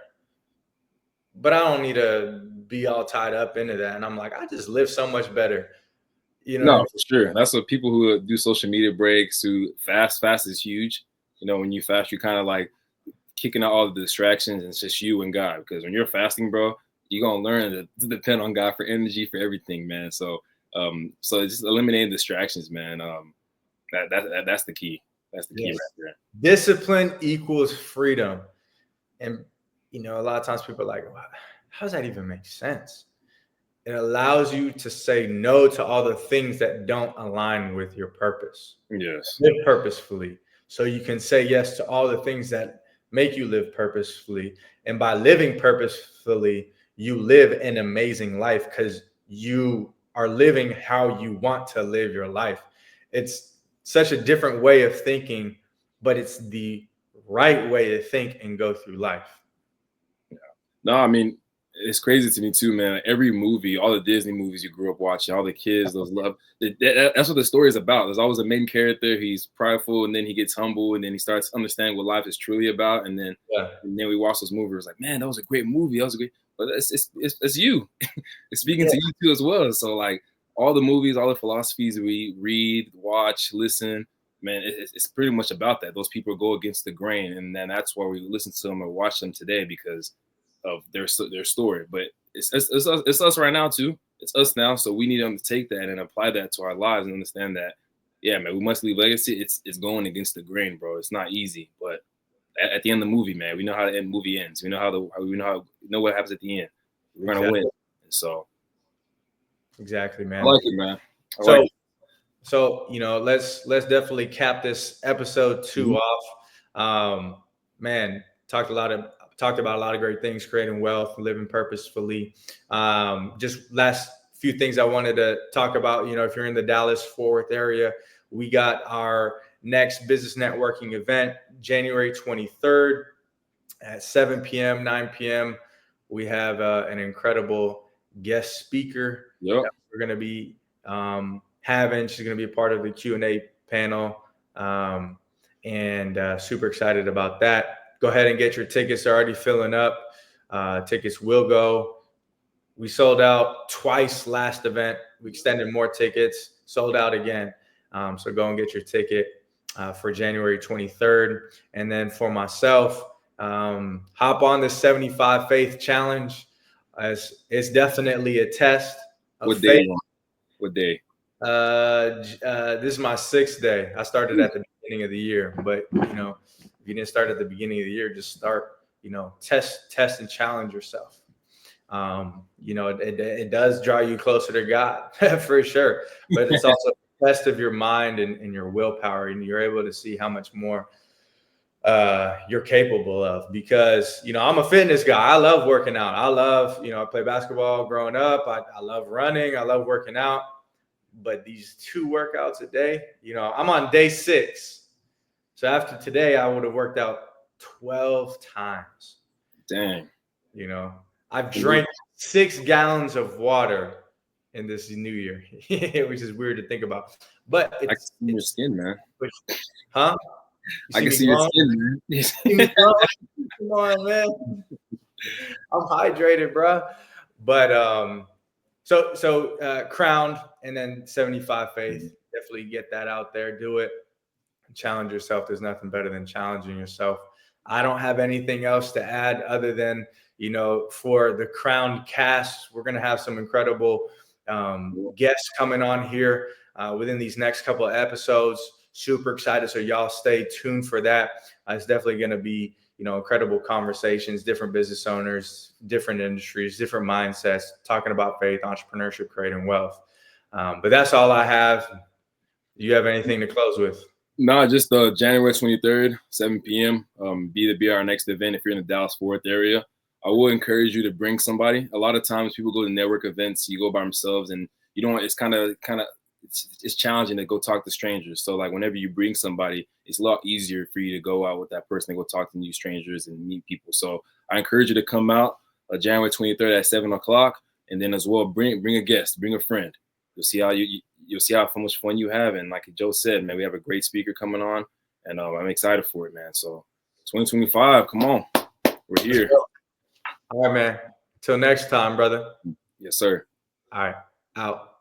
S1: but I don't need to be all tied up into that. And I'm like, I just live so much better.
S2: No, for sure. That's what people who do social media breaks, who fast is huge. When you fast, you're kind of like kicking out all the distractions, and it's just you and God. Because when you're fasting, bro, you're gonna learn to depend on God for energy, for everything, man. So it's just eliminating distractions, man. That's the key. That's the key right there.
S1: Discipline equals freedom. And a lot of times people are like, wow, how does that even make sense? It allows you to say no to all the things that don't align with your purpose.
S2: Yes.
S1: Live purposefully. So you can say yes to all the things that make you live purposefully. And by living purposefully, you live an amazing life because you are living how you want to live your life. It's such a different way of thinking, but it's the right way to think and go through life.
S2: Yeah. No, I mean, it's crazy to me too, man. Every movie, all the Disney movies you grew up watching, all the kids, those love. That's what the story is about. There's always a main character. He's prideful, and then he gets humble, and then he starts understanding what life is truly about. And then we watch those movies. It's like, man, that was a great movie. That was a great. But it's you. It's speaking to you too as well. So like all the movies, all the philosophies we read, watch, listen, man, it's pretty much about that. Those people go against the grain, and then that's why we listen to them or watch them today because of their story. But it's us right now too. It's us now, so we need them to take that and apply that to our lives and understand that, yeah, man, we must leave legacy. It's going against the grain, bro. It's not easy, but at the end of the movie, man, we know how the movie ends. We know we know what happens at the end. We're gonna win. And so
S1: exactly, man.
S2: I like it, man.
S1: So let's definitely cap this episode 2 off. Man, talked about a lot of great things, creating wealth, living purposefully. Just last few things I wanted to talk about. If you're in the Dallas-Fort Worth area, we got our next business networking event, January 23rd at 7 p.m., 9 p.m. We have an incredible guest speaker that we're going to be having. She's going to be a part of the Q&A panel, and super excited about that. Go ahead and get your tickets. They're already filling up. Tickets will go. We sold out twice last event. We extended more tickets, sold out again. So go and get your ticket for January 23rd. And then for myself, hop on this 75 Faith Challenge. It's definitely a test of faith.
S2: What day?
S1: This is my 6th day. I started at the beginning of the year, but if you didn't start at the beginning of the year, just start, test and challenge yourself. It does draw you closer to God for sure, but it's also a test of your mind and your willpower, and you're able to see how much more you're capable of, because, I'm a fitness guy. I love working out. I love, I play basketball growing up. I love running. I love working out, but these 2 workouts a day, I'm on day 6. So after today, I would have worked out 12 times.
S2: Dang.
S1: I've drank 6 gallons of water in this new year, which is weird to think about. But
S2: I can see your skin, man.
S1: Huh?
S2: I can see your skin, man.
S1: Come on, man. I'm hydrated, bro. But so Crowned and then 75 Faith. Definitely get that out there. Do it. challenge yourself. There's nothing better than challenging yourself. I don't have anything else to add other than, for the Crownedcast, we're going to have some incredible guests coming on here within these next couple of episodes. Super excited. So y'all stay tuned for that. It's definitely going to be, incredible conversations, different business owners, different industries, different mindsets, talking about faith, entrepreneurship, creating wealth. But that's all I have. Do you have anything to close with?
S2: No, just January 23rd, 7 p.m. Be our next event if you're in the Dallas-Fort Worth area. I will encourage you to bring somebody. A lot of times people go to network events, you go by themselves, and you don't. It's kind of it's challenging to go talk to strangers. So like whenever you bring somebody, it's a lot easier for you to go out with that person and go talk to new strangers and meet people. So I encourage you to come out January 23rd at 7 o'clock, and then as well bring a guest, bring a friend. You'll see how much fun you have. And like Joe said, man, we have a great speaker coming on, and I'm excited for it, man. So 2025, come on, we're here.
S1: All right, man. Till next time, brother.
S2: Yes, sir.
S1: All right, out.